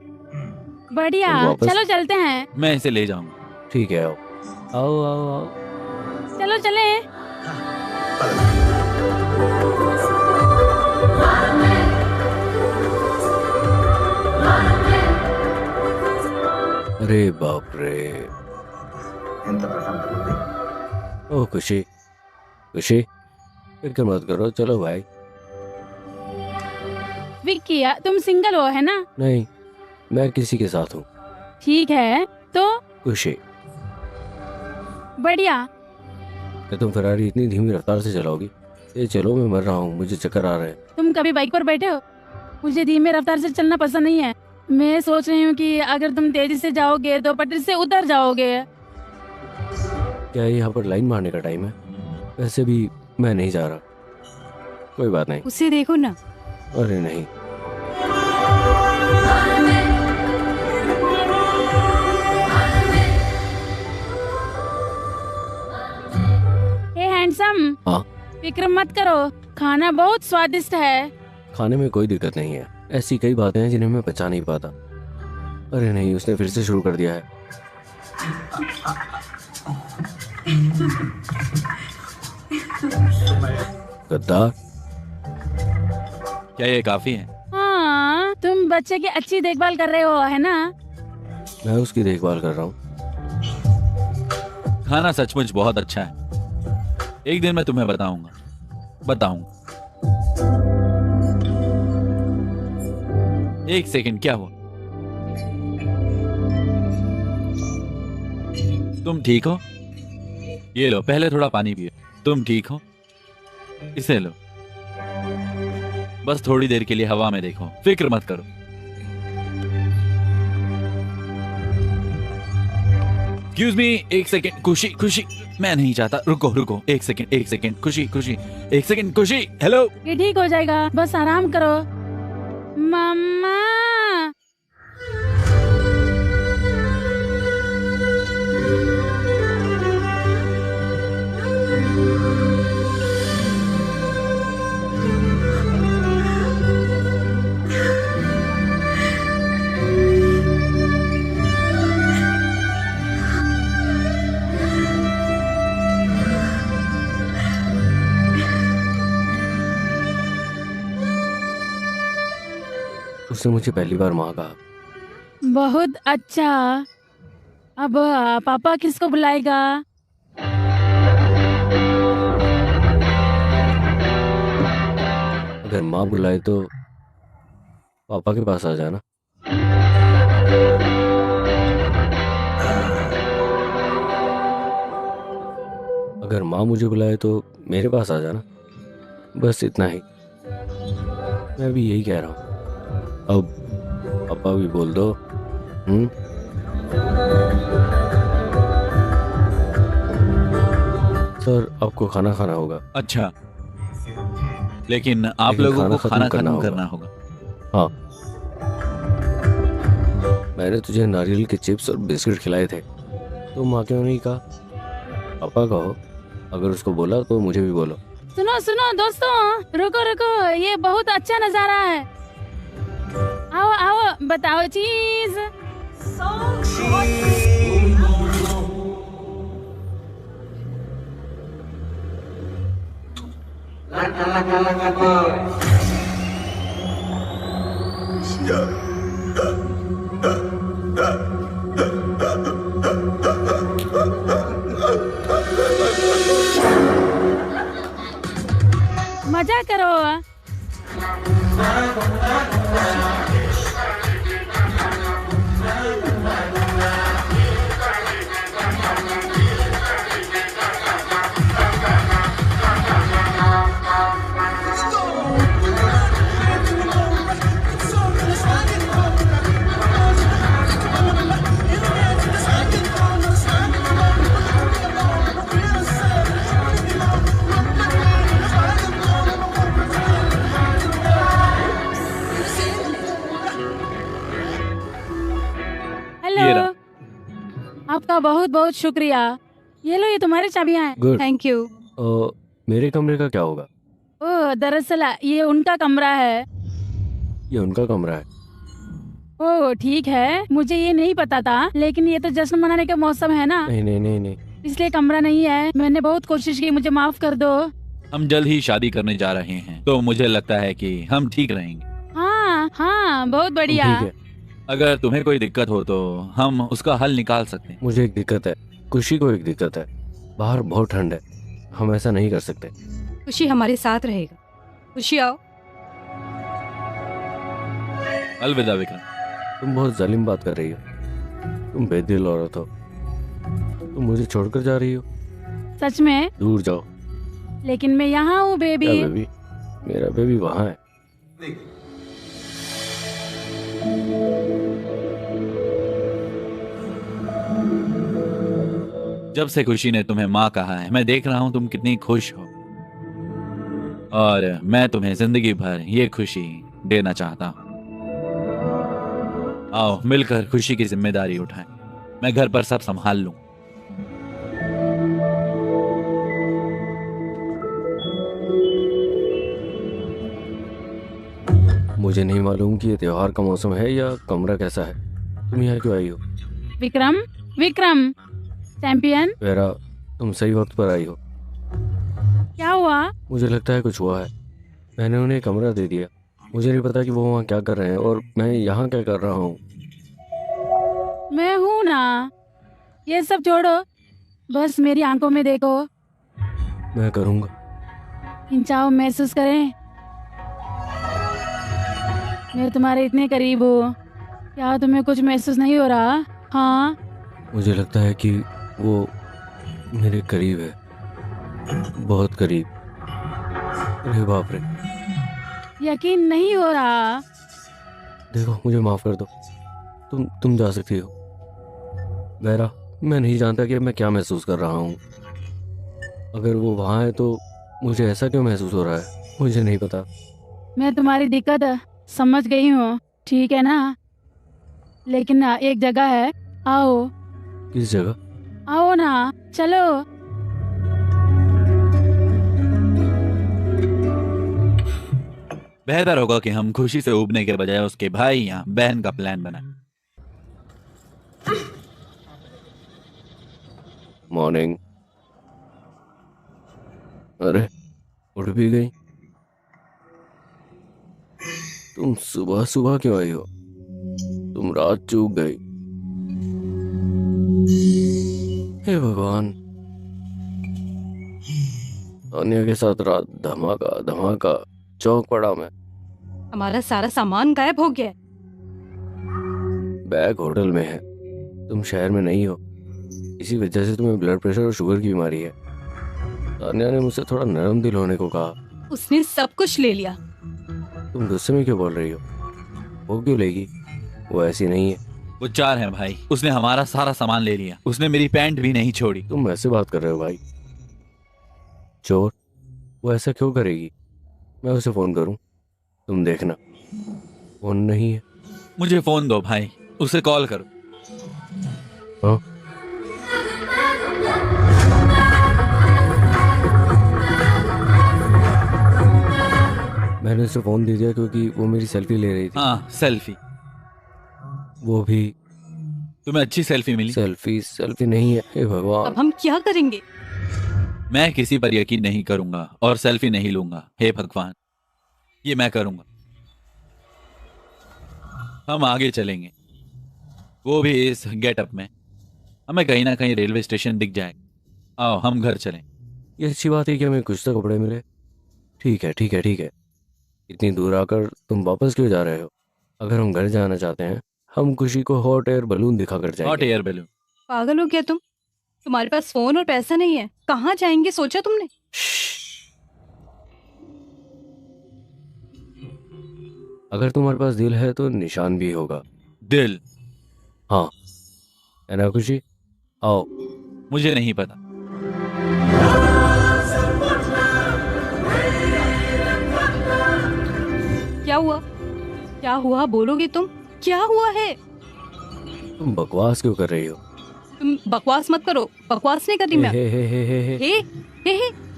बढ़िया, तुम वापस- चलो चलते हैं। मैं इसे ले जाऊंगा। ठीक है, आओ आओ आओ आओ। चलो चले। अरे बाप रे। ओ खुशी, फिक्र मत करो, चलो भाई। विक्की तुम सिंगल हो, है ना? नहीं, मैं किसी के साथ हूँ। ठीक है तो खुशी, बढ़िया। क्या तुम फरारी इतनी धीमी रफ्तार से चलाओगी? ये चलो, मैं मर रहा हूँ, मुझे चक्कर आ रहे हैं। तुम कभी बाइक पर बैठे हो? मुझे धीमे रफ्तार से चलना पसंद नहीं है। मैं सोच रही हूँ कि अगर तुम तेजी से जाओगे तो पटरी से उतर जाओगे। क्या यहाँ पर लाइन मारने का टाइम है? वैसे भी मैं नहीं जा रहा। कोई बात नहीं। उसे देखो ना। अरे नहीं। हे हैंडसम, हाँ, फिक्र मत करो, खाना बहुत स्वादिष्ट है। खाने में कोई दिक्कत नहीं है। ऐसी कई बातें हैं जिन्हें मैं पचा नहीं पाता। अरे नहीं, उसने फिर से शुरू कर दिया है। गद्दार, क्या ये काफी है? हाँ, तुम बच्चे की अच्छी देखभाल कर रहे हो, है ना? मैं उसकी देखभाल कर रहा हूँ। खाना सचमुच बहुत अच्छा है। एक दिन मैं तुम्हें बताऊंगा। एक सेकंड, क्या हुआ? तुम ठीक हो? ये लो, पहले थोड़ा पानी पियो। तुम ठीक हो? इसे लो। बस थोड़ी देर के लिए हवा में देखो, फिक्र मत करो। एक्सक्यूज मी, एक सेकेंड। खुशी, मैं नहीं चाहता। रुको, एक सेकेंड। खुशी, एक सेकेंड। खुशी, हेलो। ये ठीक हो जाएगा, बस आराम करो। मम्मा, उसने मुझे पहली बार माँ कहा। बहुत अच्छा। अब पापा किसको बुलाएगा? अगर माँ बुलाए तो पापा के पास आ जाना। अगर माँ मुझे बुलाए तो मेरे पास आ जाना। बस इतना ही। मैं भी यही कह रहा हूँ। अब पापा भी बोल दो। सर, आपको खाना खाना होगा। अच्छा, लेकिन आप लोगों को खाना खत्म करना होगा। हाँ, मैंने तुझे नारियल के चिप्स और बिस्किट खिलाए थे, तो माँ क्यों नहीं कहा? पापा कहो। अगर उसको बोला तो मुझे भी बोलो। सुनो दोस्तों, रुको, ये बहुत अच्छा नजारा है। आओ, बताओ चीज। मजा करो। आपका बहुत बहुत शुक्रिया। ये लो, ये तुम्हारी चाबियां हैं। गुड। Thank you. मेरे कमरे का क्या होगा? ओह, दरअसल ये उनका कमरा है। ये उनका कमरा है। ओह, ठीक है, मुझे ये नहीं पता था, लेकिन ये तो जश्न मनाने का मौसम है ना। नहीं। इसलिए कमरा नहीं है। मैंने बहुत कोशिश की, मुझे माफ कर दो। हम जल्द ही शादी करने जा रहे हैं, तो मुझे लगता है कि हम ठीक रहेंगे। हाँ, बहुत बढ़िया। ठीक है। अगर तुम्हें कोई दिक्कत हो तो हम उसका हल निकाल सकते हैं। मुझे एक दिक्कत है, खुशी को एक दिक्कत है। बाहर बहुत ठंड है, हम ऐसा नहीं कर सकते। खुशी हमारे साथ रहेगा। खुशी आओ। अलविदा विक्रम। तुम बहुत जालिम बात कर रही हो। तुम बेदिल औरत हो। तुम मुझे छोड़कर जा रही हो। सच में? दूर जाओ। लेकिन मैं यहाँ हूँ बेबी। क्या बेबी? मेरा बेबी वहाँ है। जब से खुशी ने तुम्हें माँ कहा है, मैं देख रहा हूँ तुम कितनी खुश हो, और मैं तुम्हें जिंदगी भर ये खुशी देना चाहता हूँ। आओ मिलकर खुशी की जिम्मेदारी उठाएं। मैं घर पर सब संभाल लूं। मुझे नहीं मालूम कि ये त्योहार का मौसम है या कमरा कैसा है। तुम यहाँ क्यों आई हो? विक्रम, चैंपियन। वेरा, तुम सही वक्त पर आई हो। क्या हुआ? मुझे लगता है कुछ हुआ है। मैंने उन्हें कमरा दे दिया। मुझे नहीं पता कि वो वहाँ क्या कर रहे हैं और मैं यहाँ क्या कर रहा हूँ। मैं हूँ ना, ये सब छोड़ो, बस मेरी आंखों में देखो, मैं करूँगा। खिंचाव महसूस करें। मैं तुम्हारे इतने करीब हूँ, क्या तुम्हें कुछ महसूस नहीं हो रहा? हाँ, मुझे लगता है कि वो मेरे करीब है, बहुत करीब। अरे बाप रे। यकीन नहीं हो रहा। देखो, मुझे माफ़ कर दो। तुम जा सकती हो। बहरा, मैं नहीं जानता कि मैं क्या महसूस कर रहा हूँ। अगर वो वहाँ है तो मुझे ऐसा क्यों महसूस हो रहा है, मुझे नहीं पता। मैं तुम्हारी दिक्कत समझ गई हूँ, ठीक है ना? लेकिन ना, एक जगह है, आओ। किस जगह? आओ ना, चलो। बेहतर होगा कि हम खुशी से उबने के बजाय उसके भाई या बहन का प्लान बनाएं। मॉर्निंग। अरे, उठ भी गई। तुम सुबह सुबह क्यों आई हो? तुम रात चूक गई। हे भगवान, तानिया के साथ रात धमाका धमाका, चौक पड़ा मैं। हमारा सारा सामान गायब हो गया है। बैग होटल में है, तुम शहर में नहीं हो। इसी वजह से तुम्हें ब्लड प्रेशर और शुगर की बीमारी है। तानिया ने मुझसे थोड़ा नरम दिल होने को कहा। उसने सब कुछ ले लिया। तुम गुस्से में क्यों बोल रही हो? वो क्यों लेगी? वो ऐसी नहीं है। वो चार है भाई, उसने हमारा सारा सामान ले लिया, उसने मेरी पैंट भी नहीं छोड़ी। तुम ऐसे बात कर रहे हो भाई? चोर? वो ऐसा क्यों करेगी? मैं उसे फोन करूं? तुम देखना। फोन नहीं है। मुझे फोन दो भाई, उसे कॉल करो। हाँ? मैंने उसे फोन दे दिया क्योंकि वो मेरी सेल्फी ले रही थी। हाँ, सेल्फी। वो भी तुम्हें अच्छी सेल्फी मिली? सेल्फी नहीं है। हे भगवान। अब हम क्या करेंगे? मैं किसी पर यकीन नहीं करूंगा और सेल्फी नहीं लूंगा। हे भगवान, ये मैं करूंगा। हम आगे चलेंगे, वो भी इस गेटअप में। हमें कहीं ना कहीं रेलवे स्टेशन दिख जाएगा। आओ हम घर चलें। ये अच्छी बात है कि हमें कुछ तो कपड़े मिले। ठीक है ठीक है ठीक है। इतनी दूर आकर तुम वापस क्यों जा रहे हो? अगर हम घर जाना चाहते हैं, हम खुशी को हॉट एयर बलून दिखाकर हॉट जाएंगे। Air balloon? पागल हो क्या तुम? तुम्हारे पास फोन और पैसा नहीं है, कहाँ जाएंगे सोचा तुमने? अगर तुम्हारे पास दिल है तो निशान भी होगा। दिल? हाँ, है ना खुशी? आओ। मुझे नहीं पता। क्या हुआ? क्या हुआ बोलोगे तुम? क्या हुआ है? तुम बकवास क्यों कर रही हो? तुम बकवास मत करो। बकवास नहीं कर रही मैं। हे हे हे हे हे हे हे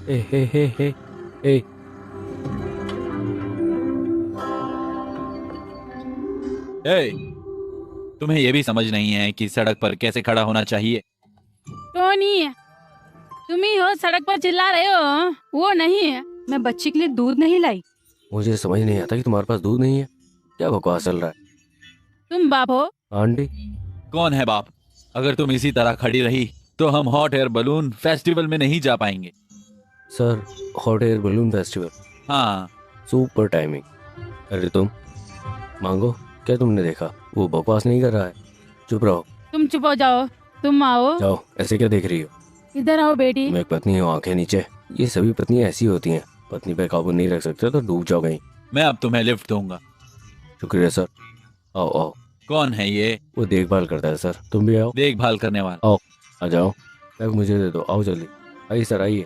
हे हे हे हे हे हे। ए, तुम्हें यह भी समझ नहीं है कि सड़क पर कैसे खड़ा होना चाहिए? टोनी, तुम ही हो सड़क पर चिल्ला रहे हो, वो नहीं है। मैं बच्चे के लिए दूध नहीं लाई। मुझे समझ नहीं आता कि तुम्हारे पास दूध नहीं है। क्या बकवास चल रहा है? तुम बाप हो? आंटी? कौन है बाप? अगर तुम इसी तरह खड़ी रही तो हम हॉट एयर बलून फेस्टिवल में नहीं जा पाएंगे। Sir, hot air balloon festival? हाँ। Super timing. अरे तुम मांगो, क्या तुमने देखा? वो बकवास नहीं कर रहा है। चुप रहो। तुम चुप हो जाओ। तुम आओ। जाओ, ऐसे क्या देख रही हो? इधर आओ बेटी। मैं एक पत्नी हूँ, आंखें नीचे। ये सभी पत्नियां ऐसी होती हैं। पत्नी पे काबू नहीं रख सकते तो डूब जाओ कहीं। मैं अब तुम्हें लिफ्ट दूंगा। शुक्रिया सर। आओ आओ। कौन है ये? वो देखभाल करता है सर। तुम भी आओ। देखभाल करने वाला? आओ, आ जाओ। बैग मुझे दे दो। आओ जल्दी। आइए सर, आइए।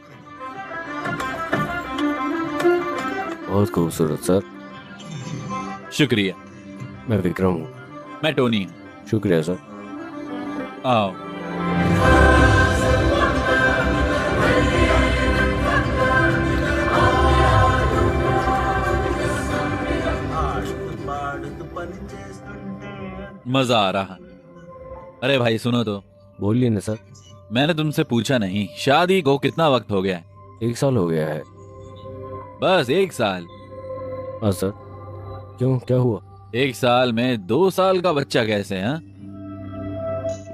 बहुत खूबसूरत सर। शुक्रिया। मैं विक्रम हूँ। मैं टोनी हूँ। शुक्रिया सर। आओ। मजा आ रहा। अरे भाई सुनो तो। बोलिए ना सर। मैंने तुमसे पूछा नहीं, शादी को कितना वक्त हो गया है? 1 साल हो गया है। बस 1 साल? हाँ सर। क्यों, क्या हुआ? 1 साल में 2 साल का बच्चा कैसे? हाँ,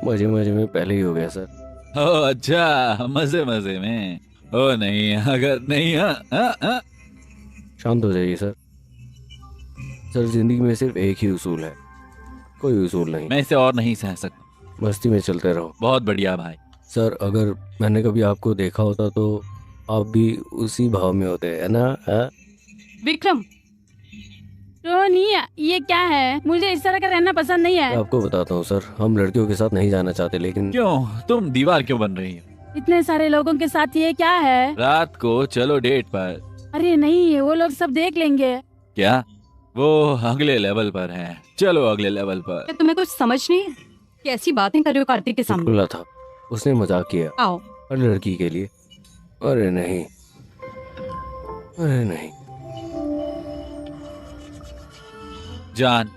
मजे मजे में पहले ही हो गया सर। ओह अच्छा, मजे मजे में। ओ नहीं, अगर नहीं। हाँ। शांत हो जाइए सर। सर जिंदगी में सिर्फ एक ही उसूल है, कोई उसूल नहीं। मैं इसे और नहीं सह सकता। मस्ती में चलते रहो। बहुत बढ़िया भाई। सर अगर मैंने कभी आपको देखा होता तो आप भी उसी भाव में होते, है ना? हाँ? विक्रम, रोहनी, ये क्या है? मुझे इस तरह का रहना पसंद नहीं है। मैं आपको बताता हूँ सर, हम लड़कियों के साथ नहीं जाना चाहते, लेकिन क्यों? तुम दीवार क्यों बन रही हो? इतने सारे लोगों के साथ ये क्या है? रात को चलो डेट पर। अरे नहीं, वो लोग सब देख लेंगे। क्या? वो अगले लेवल पर है। चलो अगले लेवल पर। क्या तुम्हें कुछ समझ नहीं है? कैसी बातें कर रहे हो कार्तिक के सामने? खुला था, उसने मजाक किया आओ। हर लड़की के लिए। अरे नहीं, अरे नहीं। जान,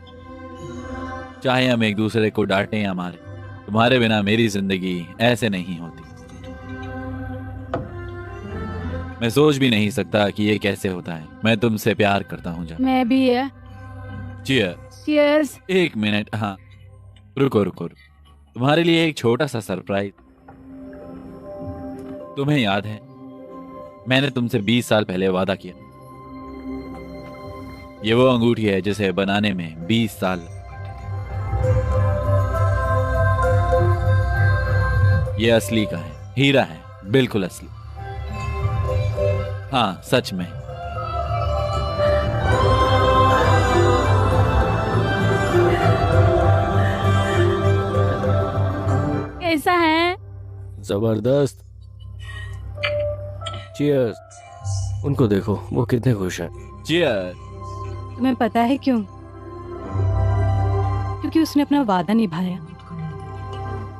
चाहे हम एक दूसरे को डांटें या मारें, तुम्हारे बिना मेरी जिंदगी ऐसे नहीं होती। मैं सोच भी नहीं सकता कि ये कैसे होता है। मैं तुमसे प्यार करता हूँ जान। मैं भी है। चियर। Cheers। 1 मिनट। हाँ, रुको। तुम्हारे लिए एक छोटा सा सरप्राइज। तुम्हें याद है, मैंने तुमसे 20 साल पहले वादा किया। ये वो अंगूठी है जिसे बनाने में 20 साल। ये असली का है, हीरा है, बिल्कुल असली। हाँ, सच में। कैसा है? जबरदस्त। चीयर्स। उनको देखो, वो कितने खुश हैं। चियर। तुम्हें पता है क्यों? क्योंकि उसने अपना वादा निभाया।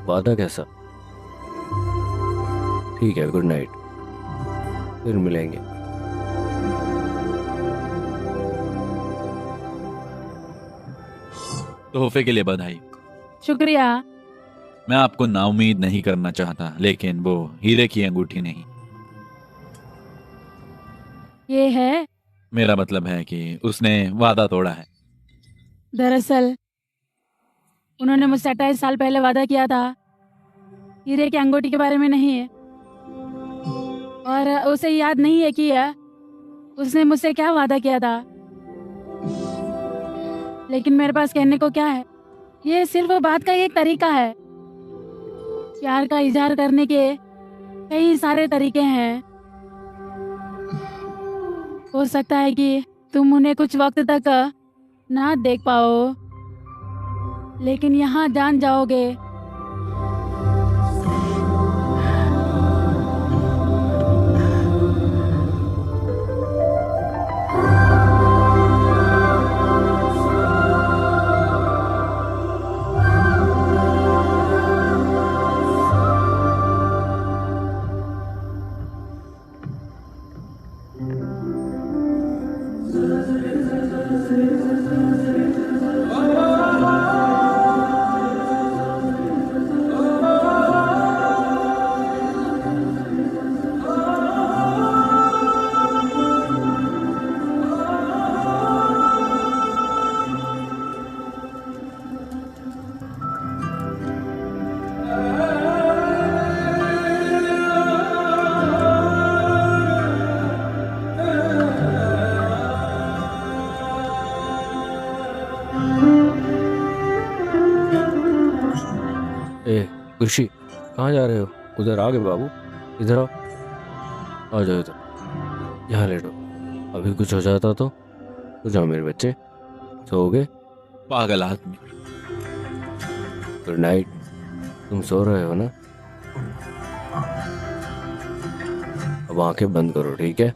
वादा कैसा? ठीक है, गुड नाइट, फिर मिलेंगे। तोहफे के लिए बधाई। शुक्रिया। मैं आपको नाउम्मीद नहीं करना चाहता, लेकिन वो हीरे की अंगूठी नहीं। ये है? मेरा मतलब है कि उसने वादा तोड़ा है। दरअसल उन्होंने मुझसे 28 साल पहले वादा किया था, हीरे की अंगूठी के बारे में नहीं है। और उसे याद नहीं है कि उसने मुझसे क्या वादा किया था। लेकिन मेरे पास कहने को क्या है? ये सिर्फ बात का एक तरीका है। प्यार का इजहार करने के कई सारे तरीके हैं। हो सकता है कि तुम उन्हें कुछ वक्त तक ना देख पाओ, लेकिन यहाँ जान जाओगे। खुशी, कहाँ जा रहे हो? उधर आगे बाबू, इधर आओ। आ जाओ इधर, यहाँ लेटो। अभी कुछ हो जाता तो जाओ मेरे बच्चे, सोओगे? पागल आदमी। Good night. तुम सो रहे हो ना? अब आंखें बंद करो, ठीक है?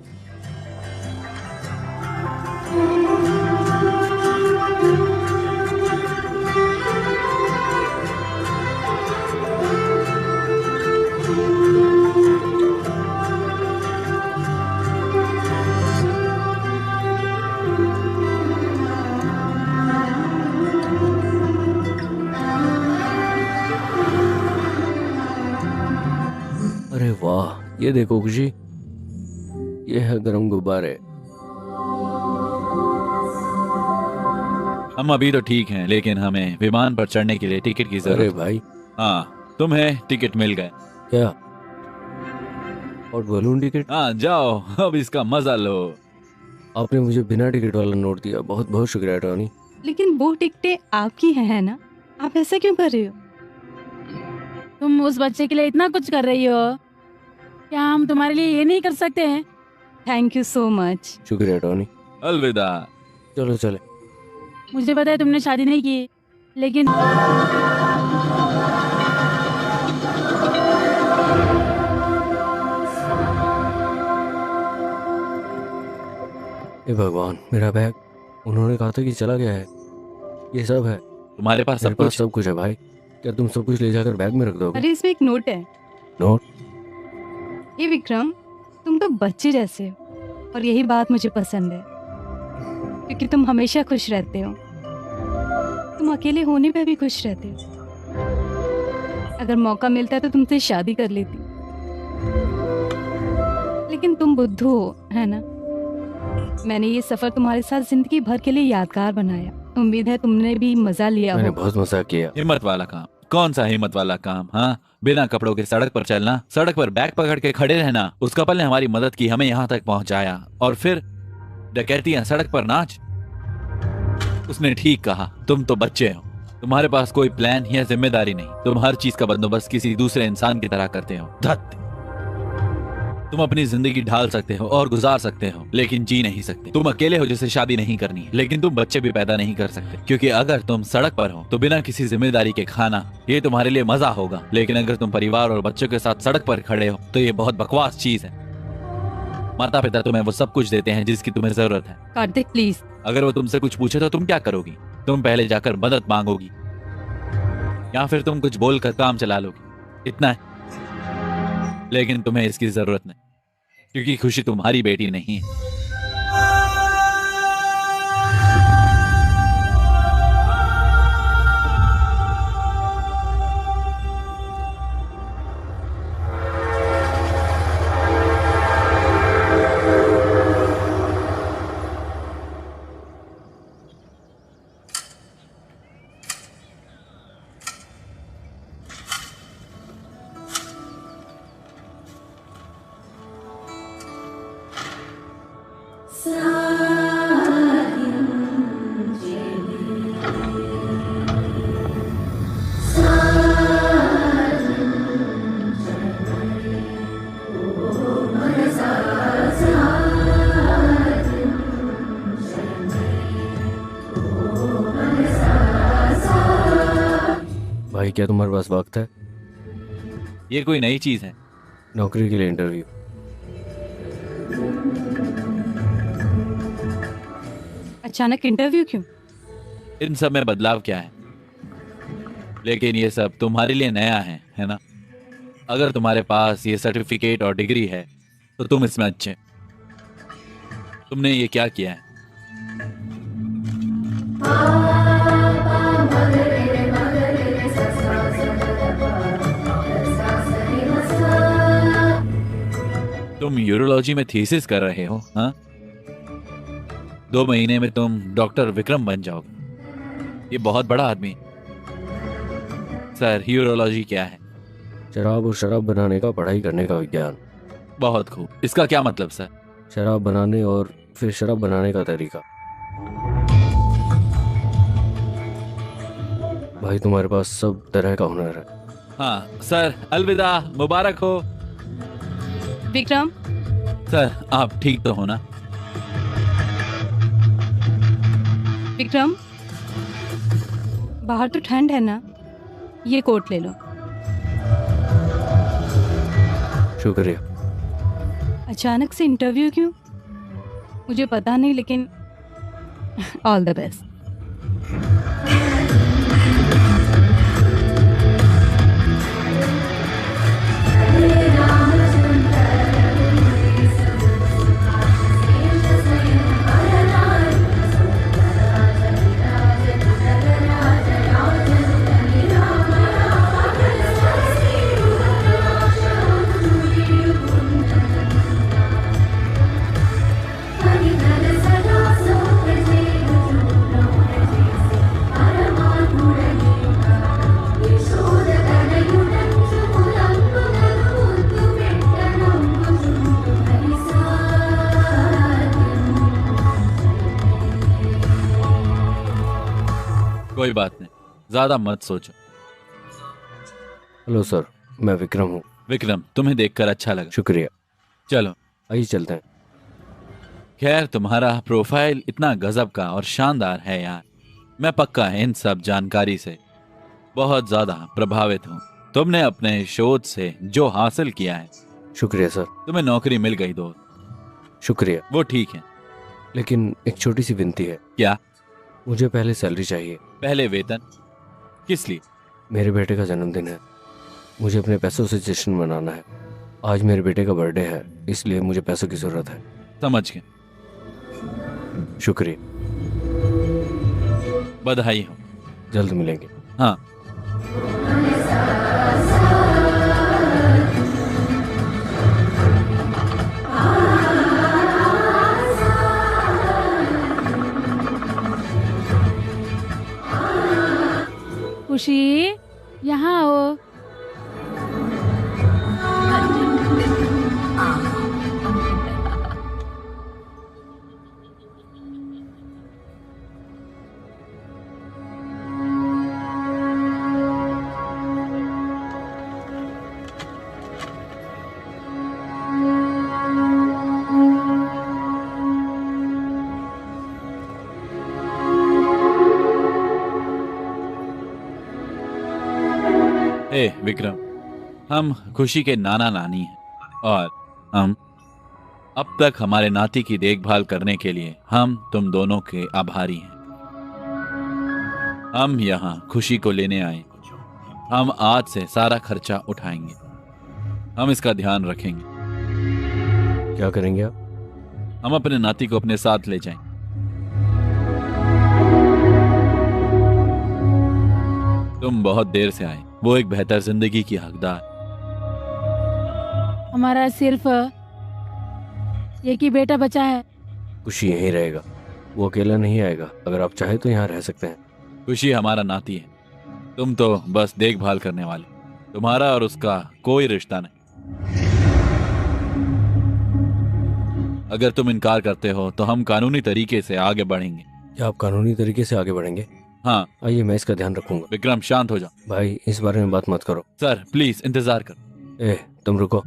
ये देखो खुशी, ये है गर्म गुब्बारे। हम अभी तो ठीक हैं, लेकिन हमें विमान पर चढ़ने के लिए टिकट की अरे जरूरत है। भाई, हाँ, तुम्हें टिकट मिल गए। क्या? और बलून टिकट? हाँ, जाओ अब इसका मजा लो। आपने मुझे बिना टिकट वाला नोट दिया, बहुत बहुत शुक्रिया टॉनी। लेकिन वो टिकटें आपकी है ना, आप ऐसा क्यों कर रहे हो? तुम उस बच्चे के लिए इतना कुछ कर रही हो, क्या हम तुम्हारे लिए ये नहीं कर सकते हैं? Thank you so much. शुक्रिया टॉनी। अलविदा। चलो चले। मुझे पता है तुमने शादी नहीं की, लेकिन हे भगवान, मेरा बैग। उन्होंने कहा था कि चला गया है। ये सब है। तुम्हारे पास मेरे सब पास कुछ? सब कुछ है भाई। क्या तुम सब कुछ ले जाकर बैग में रख दोगे? अरे इसमें एक नोट है। नोट? ये विक्रम, तुम तो बच्चे जैसे हो और यही बात मुझे पसंद है, क्योंकि तुम हमेशा खुश रहते हो। तुम अकेले होने पे भी खुश रहते हो। अगर मौका मिलता तो तुमसे शादी कर लेती, लेकिन तुम बुद्धू हो, है ना? मैंने ये सफर तुम्हारे साथ जिंदगी भर के लिए यादगार बनाया। उम्मीद है तुमने भी मजा लिया मैंने होगा। बहुत मजा किया। हिम्मत वाला काम? कौन सा हिम्मत वाला काम? हाँ, बिना कपड़ों के सड़क पर चलना, सड़क पर बैग पकड़ के खड़े रहना। उस कपल ने हमारी मदद की, हमें यहाँ तक पहुँचाया, और फिर डकैतियां, सड़क पर नाच। उसने ठीक कहा, तुम तो बच्चे हो। तुम्हारे पास कोई प्लान या जिम्मेदारी नहीं। तुम हर चीज का बंदोबस्त किसी दूसरे इंसान की तरह करते हो। धत। तुम अपनी जिंदगी ढाल सकते हो और गुजार सकते हो, लेकिन जी नहीं सकते। तुम अकेले हो जिसे शादी नहीं करनी है, लेकिन तुम बच्चे भी पैदा नहीं कर सकते, क्योंकि अगर तुम सड़क पर हो तो बिना किसी जिम्मेदारी के खाना, ये तुम्हारे लिए मजा होगा। लेकिन अगर तुम परिवार और बच्चों के साथ सड़क पर खड़े हो तो ये बहुत बकवास चीज है। माता पिता तुम्हें वो सब कुछ देते हैं जिसकी तुम्हें जरूरत है। कार्तिक प्लीज। अगर वो तुमसे कुछ पूछे तो तुम क्या करोगी? तुम पहले जाकर मदद मांगोगी, या फिर तुम कुछ बोलकर काम चला लोगी। इतना है। लेकिन तुम्हें इसकी जरूरत नहीं, क्योंकि खुशी तुम्हारी बेटी नहीं है। भाई, क्या तुम्हारे पास वक्त है? ये कोई नई चीज है? नौकरी के लिए इंटरव्यू। अचानक इंटरव्यू क्यों? इन सब में बदलाव क्या है? लेकिन ये सब तुम्हारे लिए नया है ना? अगर तुम्हारे पास ये सर्टिफिकेट और डिग्री है तो तुम इसमें अच्छे। तुमने ये क्या किया है? तुम यूरोलॉजी में थीसिस कर रहे हो? हाँ, 2 महीने में तुम डॉक्टर विक्रम बन जाओगे। ये बहुत बड़ा आदमी है। सर, यूरोलॉजी क्या है? शराब और शराब बनाने का, पढ़ाई करने का विज्ञान। बहुत खूब। इसका क्या मतलब सर? शराब बनाने और फिर शराब बनाने का तरीका। भाई, तुम्हारे पास सब तरह का हुनर है। हाँ सर, अलविदा, मुबारक हो। विक्रम, सर, आप ठीक तो हो ना? विक्रम, बाहर तो ठंड है ना, ये कोट ले लो। शुक्रिया। अचानक से इंटरव्यू क्यों? मुझे पता नहीं, लेकिन ऑल द बेस्ट। कोई बात नहीं, ज्यादा मत सोचो। हेलो सर, मैं विक्रम हूँ। विक्रम, तुम्हें देखकर अच्छा लगा। शुक्रिया। चलो आइए चलते हैं। खैर, तुम्हारा प्रोफाइल इतना गजब का और शानदार है यार। मैं पक्का इन सब जानकारी से बहुत ज्यादा प्रभावित हूँ। तुमने अपने शोध से जो हासिल किया है, शुक्रिया सर। तुम्हें नौकरी मिल गई दोस्त। शुक्रिया, वो ठीक है। लेकिन एक छोटी सी विनती है। क्या? मुझे पहले सैलरी चाहिए। पहले वेतन? किस लिए? मेरे बेटे का जन्मदिन है, मुझे अपने पैसों से जश्न मनाना है। आज मेरे बेटे का बर्थडे है, इसलिए मुझे पैसों की जरूरत है। समझ गए। शुक्रिया। बधाई हो। जल्द मिलेंगे। हाँ। खुशी, यहाँ आओ। ए विक्रम, हम खुशी के नाना नानी हैं और हम अब तक हमारे नाती की देखभाल करने के लिए हम तुम दोनों के आभारी हैं। हम यहाँ खुशी को लेने आए। हम आज से सारा खर्चा उठाएंगे। हम इसका ध्यान रखेंगे। क्या करेंगे आप? हम अपने नाती को अपने साथ ले जाएंगे। तुम बहुत देर से आए। वो एक बेहतर जिंदगी की हकदार। हमारा सिर्फ एक ही बेटा बचा है। खुशी यहीं रहेगा, वो अकेला नहीं आएगा। अगर आप चाहे तो यहाँ रह सकते हैं। खुशी हमारा नाती है, तुम तो बस देखभाल करने वाले। तुम्हारा और उसका कोई रिश्ता नहीं। अगर तुम इनकार करते हो तो हम कानूनी तरीके से आगे बढ़ेंगे। क्या आप कानूनी तरीके से आगे बढ़ेंगे? हाँ। आइए, मैं इसका ध्यान रखूंगा। विक्रम, शांत हो जाओ। भाई, इस बारे में बात मत करो। सर प्लीज इंतजार करो। तुम रुको।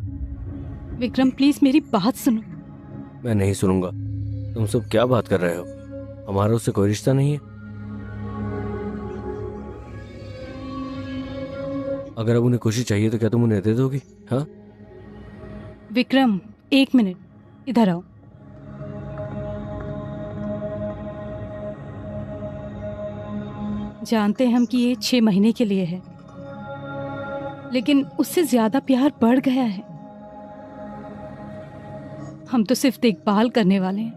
विक्रम प्लीज मेरी बात सुनो। मैं नहीं सुनूंगा। तुम सब क्या बात कर रहे हो? हमारा उससे कोई रिश्ता नहीं है। अगर अब उन्हें खुशी चाहिए तो क्या तुम उन्हें दे दोगी? हाँ? विक्रम, एक मिनट, इधर आओ। जानते हैं हम कि ये 6 महीने के लिए है, लेकिन उससे ज्यादा प्यार बढ़ गया है। हम तो सिर्फ देखभाल करने वाले हैं।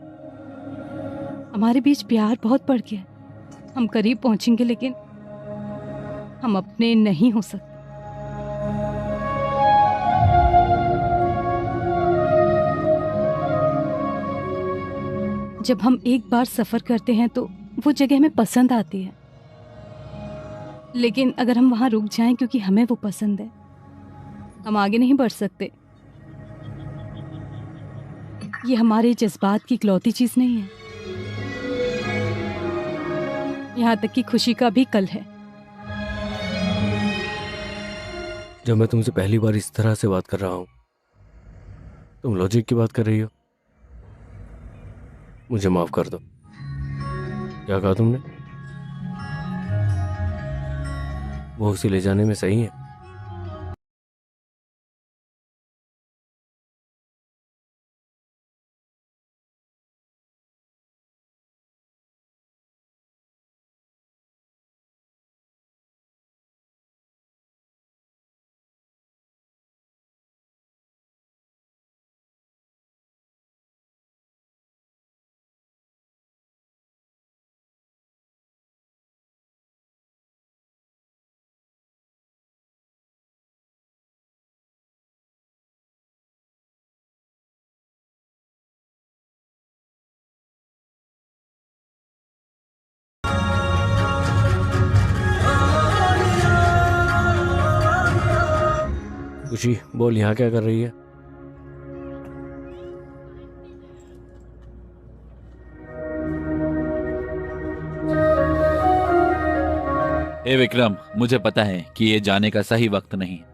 हमारे बीच प्यार बहुत बढ़ गया है। हम करीब पहुंचेंगे, लेकिन हम अपने नहीं हो सकते। जब हम एक बार सफर करते हैं तो वो जगह हमें पसंद आती है, लेकिन अगर हम वहां रुक जाएं क्योंकि हमें वो पसंद है, हम आगे नहीं बढ़ सकते। ये हमारे जज्बात की इकलौती चीज नहीं है। यहाँ तक कि खुशी का भी कल है। जब मैं तुमसे पहली बार इस तरह से बात कर रहा हूं, तुम लॉजिक की बात कर रही हो। मुझे माफ कर दो। क्या कहा तुमने? वो उसे ले जाने में सही है? खुशी, बोल, यहाँ क्या कर रही है? ए विक्रम, मुझे पता है कि ये जाने का सही वक्त नहीं है।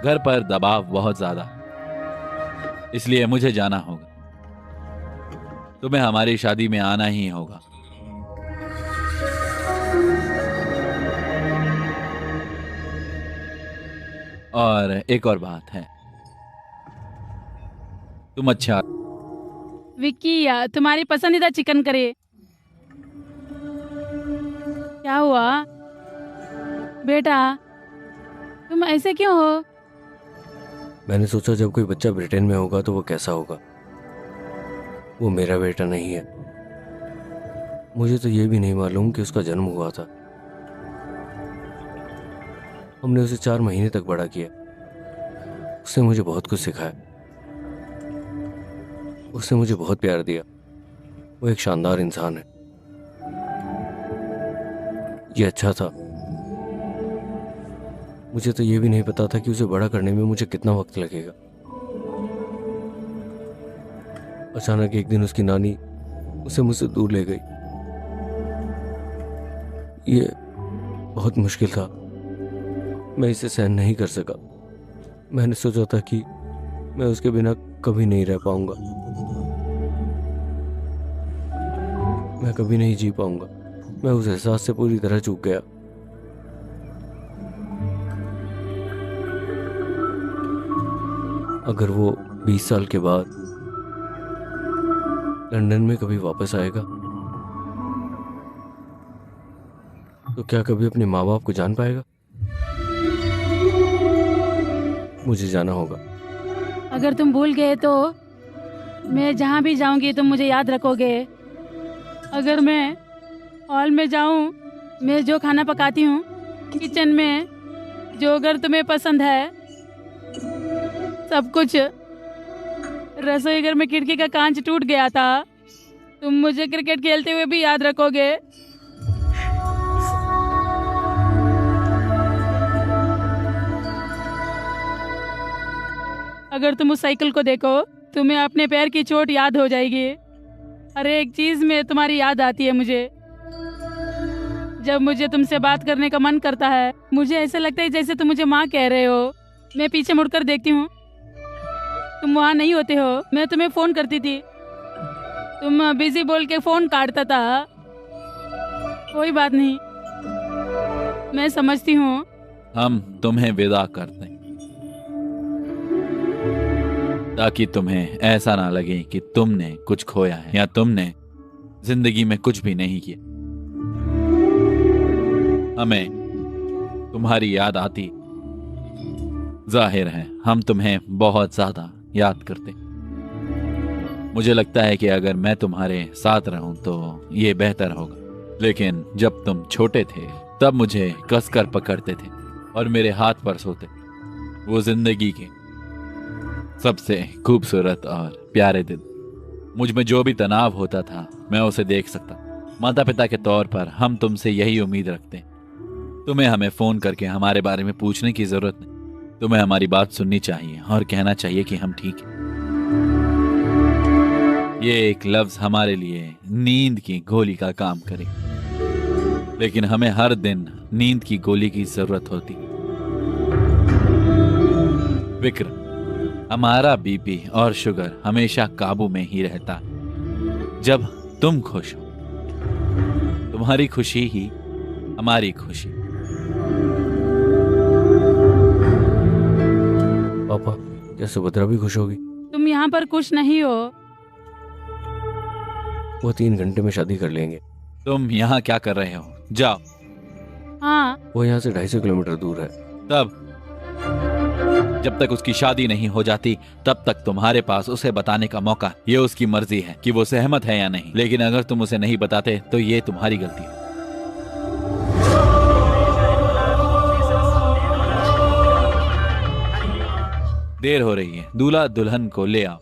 घर पर दबाव बहुत ज्यादा, इसलिए मुझे जाना होगा। तुम्हें हमारी शादी में आना ही होगा। और एक और बात है, तुम अच्छा विक्की तुम्हारी पसंदीदा चिकन करी। क्या हुआ बेटा, तुम ऐसे क्यों हो? मैंने सोचा जब कोई बच्चा ब्रिटेन में होगा तो वो कैसा होगा। वो मेरा बेटा नहीं है। मुझे तो ये भी नहीं मालूम कि उसका जन्म हुआ था। हमने उसे 4 महीने तक बड़ा किया। उसने मुझे बहुत कुछ सिखाया। उसने मुझे बहुत प्यार दिया। वो एक शानदार इंसान है। ये अच्छा था। मुझे तो ये भी नहीं पता था कि उसे बड़ा करने में मुझे कितना वक्त लगेगा। अचानक एक दिन उसकी नानी उसे मुझसे दूर ले गई। ये बहुत मुश्किल था। मैं इसे सहन नहीं कर सका। मैंने सोचा था कि मैं उसके बिना कभी नहीं रह पाऊंगा। मैं कभी नहीं जी पाऊंगा। मैं उस एहसास से पूरी तरह चूक गया। अगर वो 20 साल के बाद लंदन में कभी वापस आएगा तो क्या कभी अपने माँ बाप को जान पाएगा? मुझे जाना होगा। अगर तुम भूल गए तो मैं जहाँ भी जाऊंगी तुम मुझे याद रखोगे। अगर मैं हॉल में जाऊं, मैं जो खाना पकाती हूँ किचन में, जो अगर तुम्हें पसंद है सब कुछ, रसोई घर में खिड़की का कांच टूट गया था, तुम मुझे क्रिकेट खेलते हुए भी याद रखोगे। अगर तुम उस साइकिल को देखो तुम्हें अपने पैर की चोट याद हो जाएगी। हर एक चीज में तुम्हारी याद आती है मुझे। जब मुझे तुमसे बात करने का मन करता है मुझे ऐसा लगता है जैसे तुम मुझे माँ कह रहे हो। मैं पीछे मुड़कर देखती हूँ, तुम वहाँ नहीं होते हो। मैं तुम्हें फोन करती थी, तुम बिजी बोल के फोन काटता था। कोई बात नहीं, मैं समझती हूँ। हम तुम्हें विदा करते हैं ताकि तुम्हें ऐसा ना लगे कि तुमने कुछ खोया है या तुमने जिंदगी में कुछ भी नहीं किया। हमें तुम्हारी याद आती, जाहिर है हम तुम्हें बहुत ज्यादा याद करते। मुझे लगता है कि अगर मैं तुम्हारे साथ रहूं तो ये बेहतर होगा। लेकिन जब तुम छोटे थे तब मुझे कसकर पकड़ते थे और मेरे हाथ पर सोते। वो जिंदगी के सबसे खूबसूरत और प्यारे दिन। मुझ में जो भी तनाव होता था मैं उसे देख सकता। माता पिता के तौर पर हम तुमसे यही उम्मीद रखते हैं। तुम्हें हमें फोन करके हमारे बारे में पूछने की जरूरत नहीं। तुम्हें हमारी बात सुननी चाहिए और कहना चाहिए कि हम ठीक हैं। ये एक लफ्ज हमारे लिए नींद की गोली का काम करे, लेकिन हमें हर दिन नींद की गोली की जरूरत होती। विक्रम, हमारा बीपी और शुगर हमेशा काबू में ही रहता जब तुम खुश हो। तुम्हारी खुशी ही हमारी खुशी। पापा, क्या सुभद्रा भी खुश होगी? तुम यहाँ पर खुश नहीं हो। वो 3 घंटे में शादी कर लेंगे। तुम यहाँ क्या कर रहे हो? जाओ। हाँ, वो यहाँ से 250 किलोमीटर दूर है। तब जब तक उसकी शादी नहीं हो जाती तब तक तुम्हारे पास उसे बताने का मौका। ये उसकी मर्जी है कि वो सहमत है या नहीं। लेकिन अगर तुम उसे नहीं बताते तो ये तुम्हारी गलती है। देर हो रही है, दूल्हा दुल्हन को ले आओ।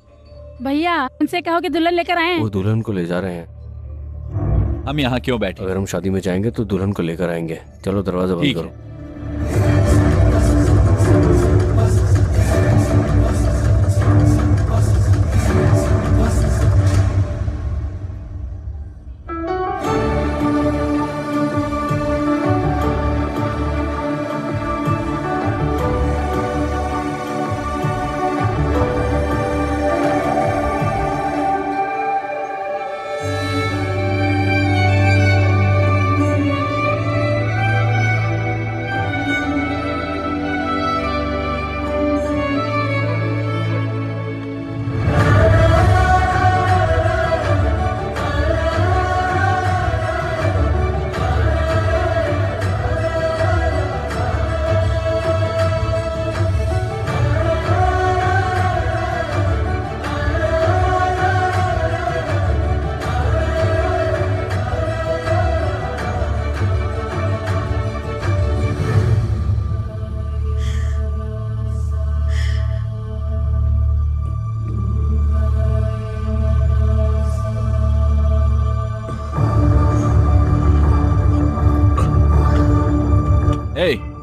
भैया उनसे कहो कि दुल्हन लेकर आए। वो दुल्हन को ले जा रहे हैं। हम यहाँ क्यों बैठे? अगर हम शादी में जाएंगे तो दुल्हन को लेकर आएंगे। चलो दरवाजा बंद ठीक करो। है।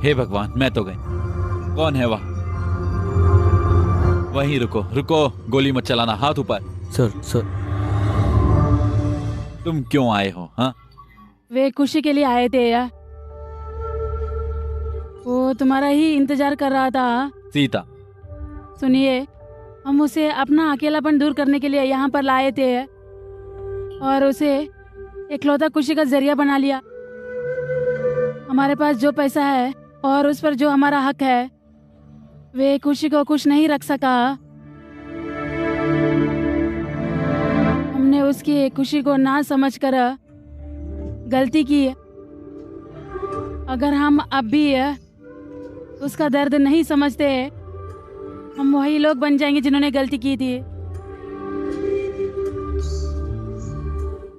हे भगवान, मैं तो गई। कौन है वह? वहीं रुको, रुको, गोली मत चलाना, हाथ ऊपर। सर तुम क्यों आए हो? हाँ, वे खुशी के लिए आए थे यार, वो तुम्हारा ही इंतजार कर रहा था। सीता, सुनिए, हम उसे अपना अकेलापन दूर करने के लिए यहाँ पर लाए थे और उसे इकलौता खुशी का जरिया बना लिया। हमारे पास जो पैसा है और उस पर जो हमारा हक है, वे खुशी को खुश नहीं रख सका। हमने उसकी खुशी को ना समझकर गलती की। अगर हम अब भी उसका दर्द नहीं समझते, हम वही लोग बन जाएंगे जिन्होंने गलती की थी।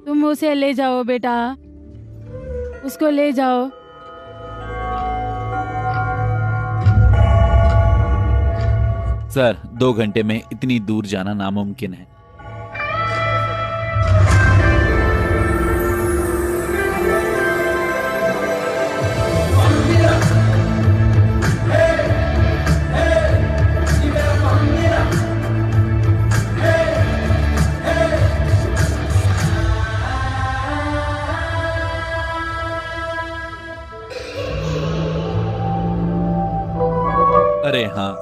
तुम उसे ले जाओ बेटा, उसको ले जाओ। सर 2 घंटे में इतनी दूर जाना नामुमकिन है। अरे हाँ,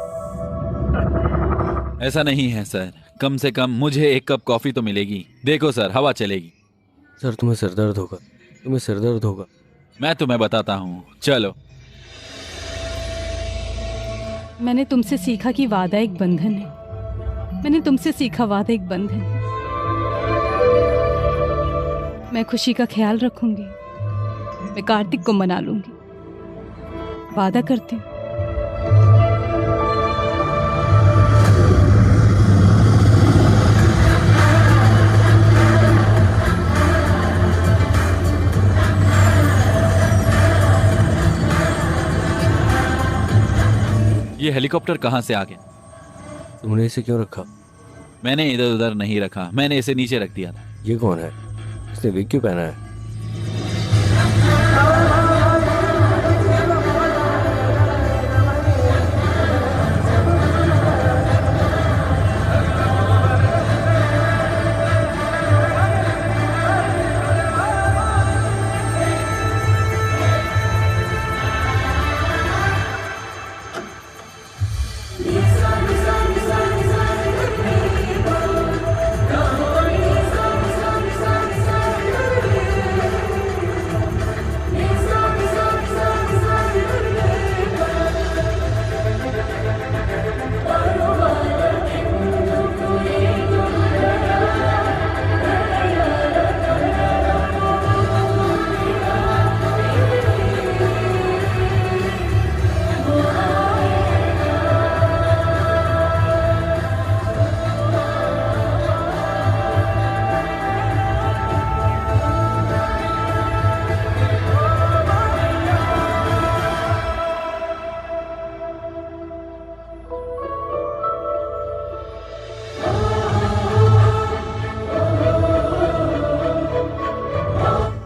ऐसा नहीं है सर, कम से कम मुझे एक कप कॉफी तो मिलेगी। देखो सर, हवा चलेगी। सर तुम्हें सिरदर्द होगा, तुम्हें सिरदर्द होगा। मैं तुम्हें बताता हूँ, चलो। मैंने तुमसे सीखा कि वादा एक बंधन है। मैंने तुमसे सीखा वादा एक बंधन है। मैं खुशी का ख्याल रखूंगी, मैं कार्तिक को मना लूंगी, वादा करती हूँ। ये हेलीकॉप्टर कहाँ से आ गया? तुमने इसे क्यों रखा? मैंने इधर उधर नहीं रखा, मैंने इसे नीचे रख दिया था। ये कौन है? इसने विग क्यों पहना है?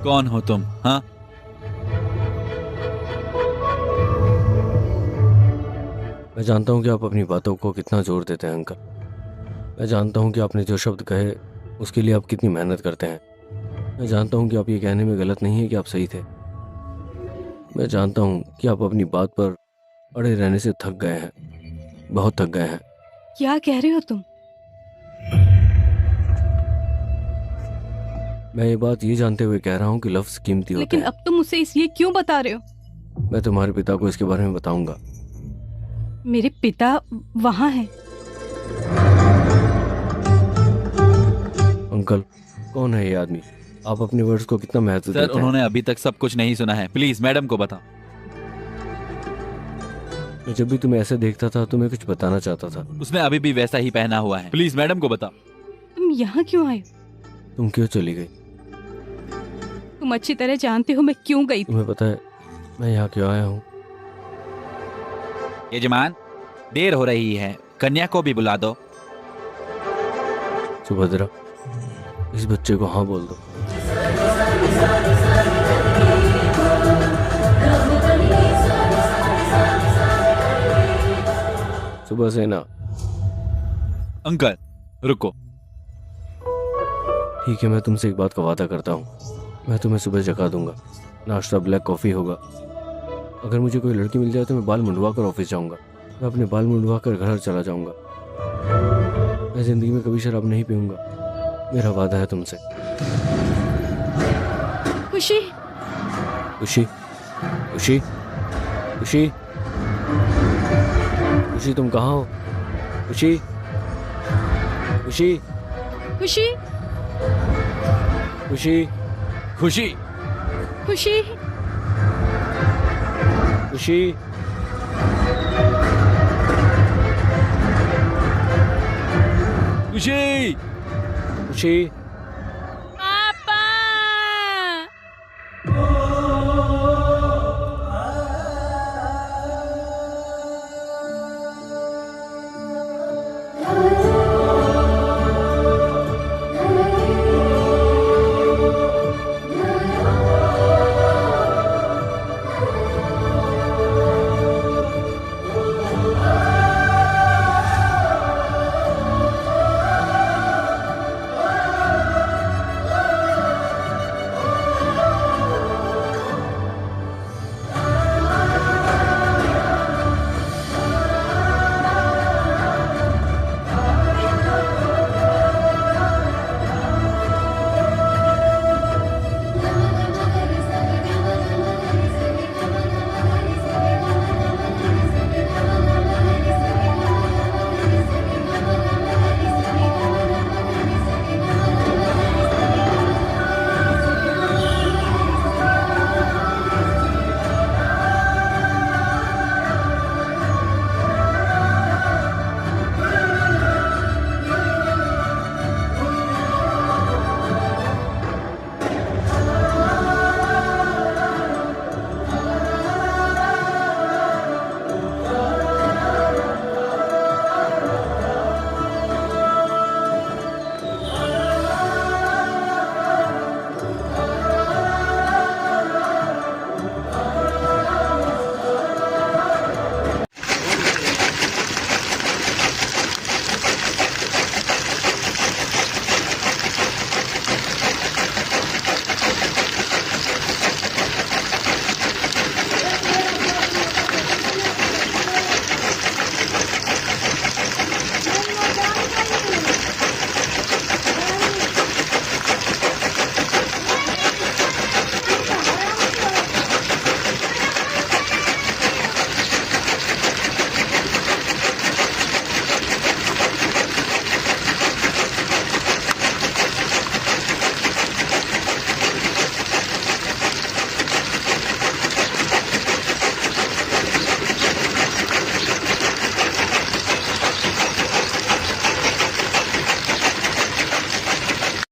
कौन हो तुम? हाँ, मैं जानता हूँ कि आप अपनी बातों को कितना जोर देते हैं अंकल। मैं जानता हूँ कि आपने जो शब्द कहे उसके लिए आप कितनी मेहनत करते हैं। मैं जानता हूँ कि आप ये कहने में गलत नहीं है कि आप सही थे। मैं जानता हूँ कि आप अपनी बात पर अड़े रहने से थक गए हैं, बहुत थक गए हैं। क्या कह रहे हो तुम? मैं ये बात ये जानते हुए कह रहा हूँ कि लफ्ज कीमती होते लेकिन हैं। अब तुम उसे इसलिए क्यों बता रहे हो? मैं तुम्हारे पिता को इसके बारे में बताऊंगा। मेरे पिता वहाँ हैं। अंकल, कौन है ये आदमी? आप अपने वर्ड्स को कितना महत्व सर देते हैं? उन्होंने अभी तक सब कुछ नहीं सुना है। प्लीज मैडम को बताओ। मैं जब भी तुम्हें ऐसे देखता था तो मैं कुछ बताना चाहता था। उसने अभी भी वैसा ही पहना हुआ है। प्लीज मैडम को बताओ। तुम यहाँ क्यों आए? तुम क्यों चली गई? तुम अच्छी तरह जानते हो मैं क्यों गई थी। तुम्हें पता है मैं यहाँ क्यों आया हूँ? यजमान, देर हो रही है, कन्या को भी बुला दो। सुभद्रा, इस बच्चे को हाँ बोल दो। सुबह से ना। अंकल रुको। ठीक है, मैं तुमसे एक बात का वादा करता हूँ, मैं तुम्हें सुबह जगा दूंगा। नाश्ता ब्लैक कॉफ़ी होगा। अगर मुझे कोई लड़की मिल जाए तो मैं बाल मुंडवा कर ऑफिस जाऊंगा। मैं अपने बाल मुंडवा कर घर चला जाऊंगा। मैं जिंदगी में कभी शराब नहीं पीऊंगा, मेरा वादा है तुमसे। खुशी, खुशी, खुशी, खुशी, खुशी, तुम कहाँ हो? खुशी, खुशी, खुशी, खुशी, खुशी, खुशी, खुशी, खुशी, खुशी,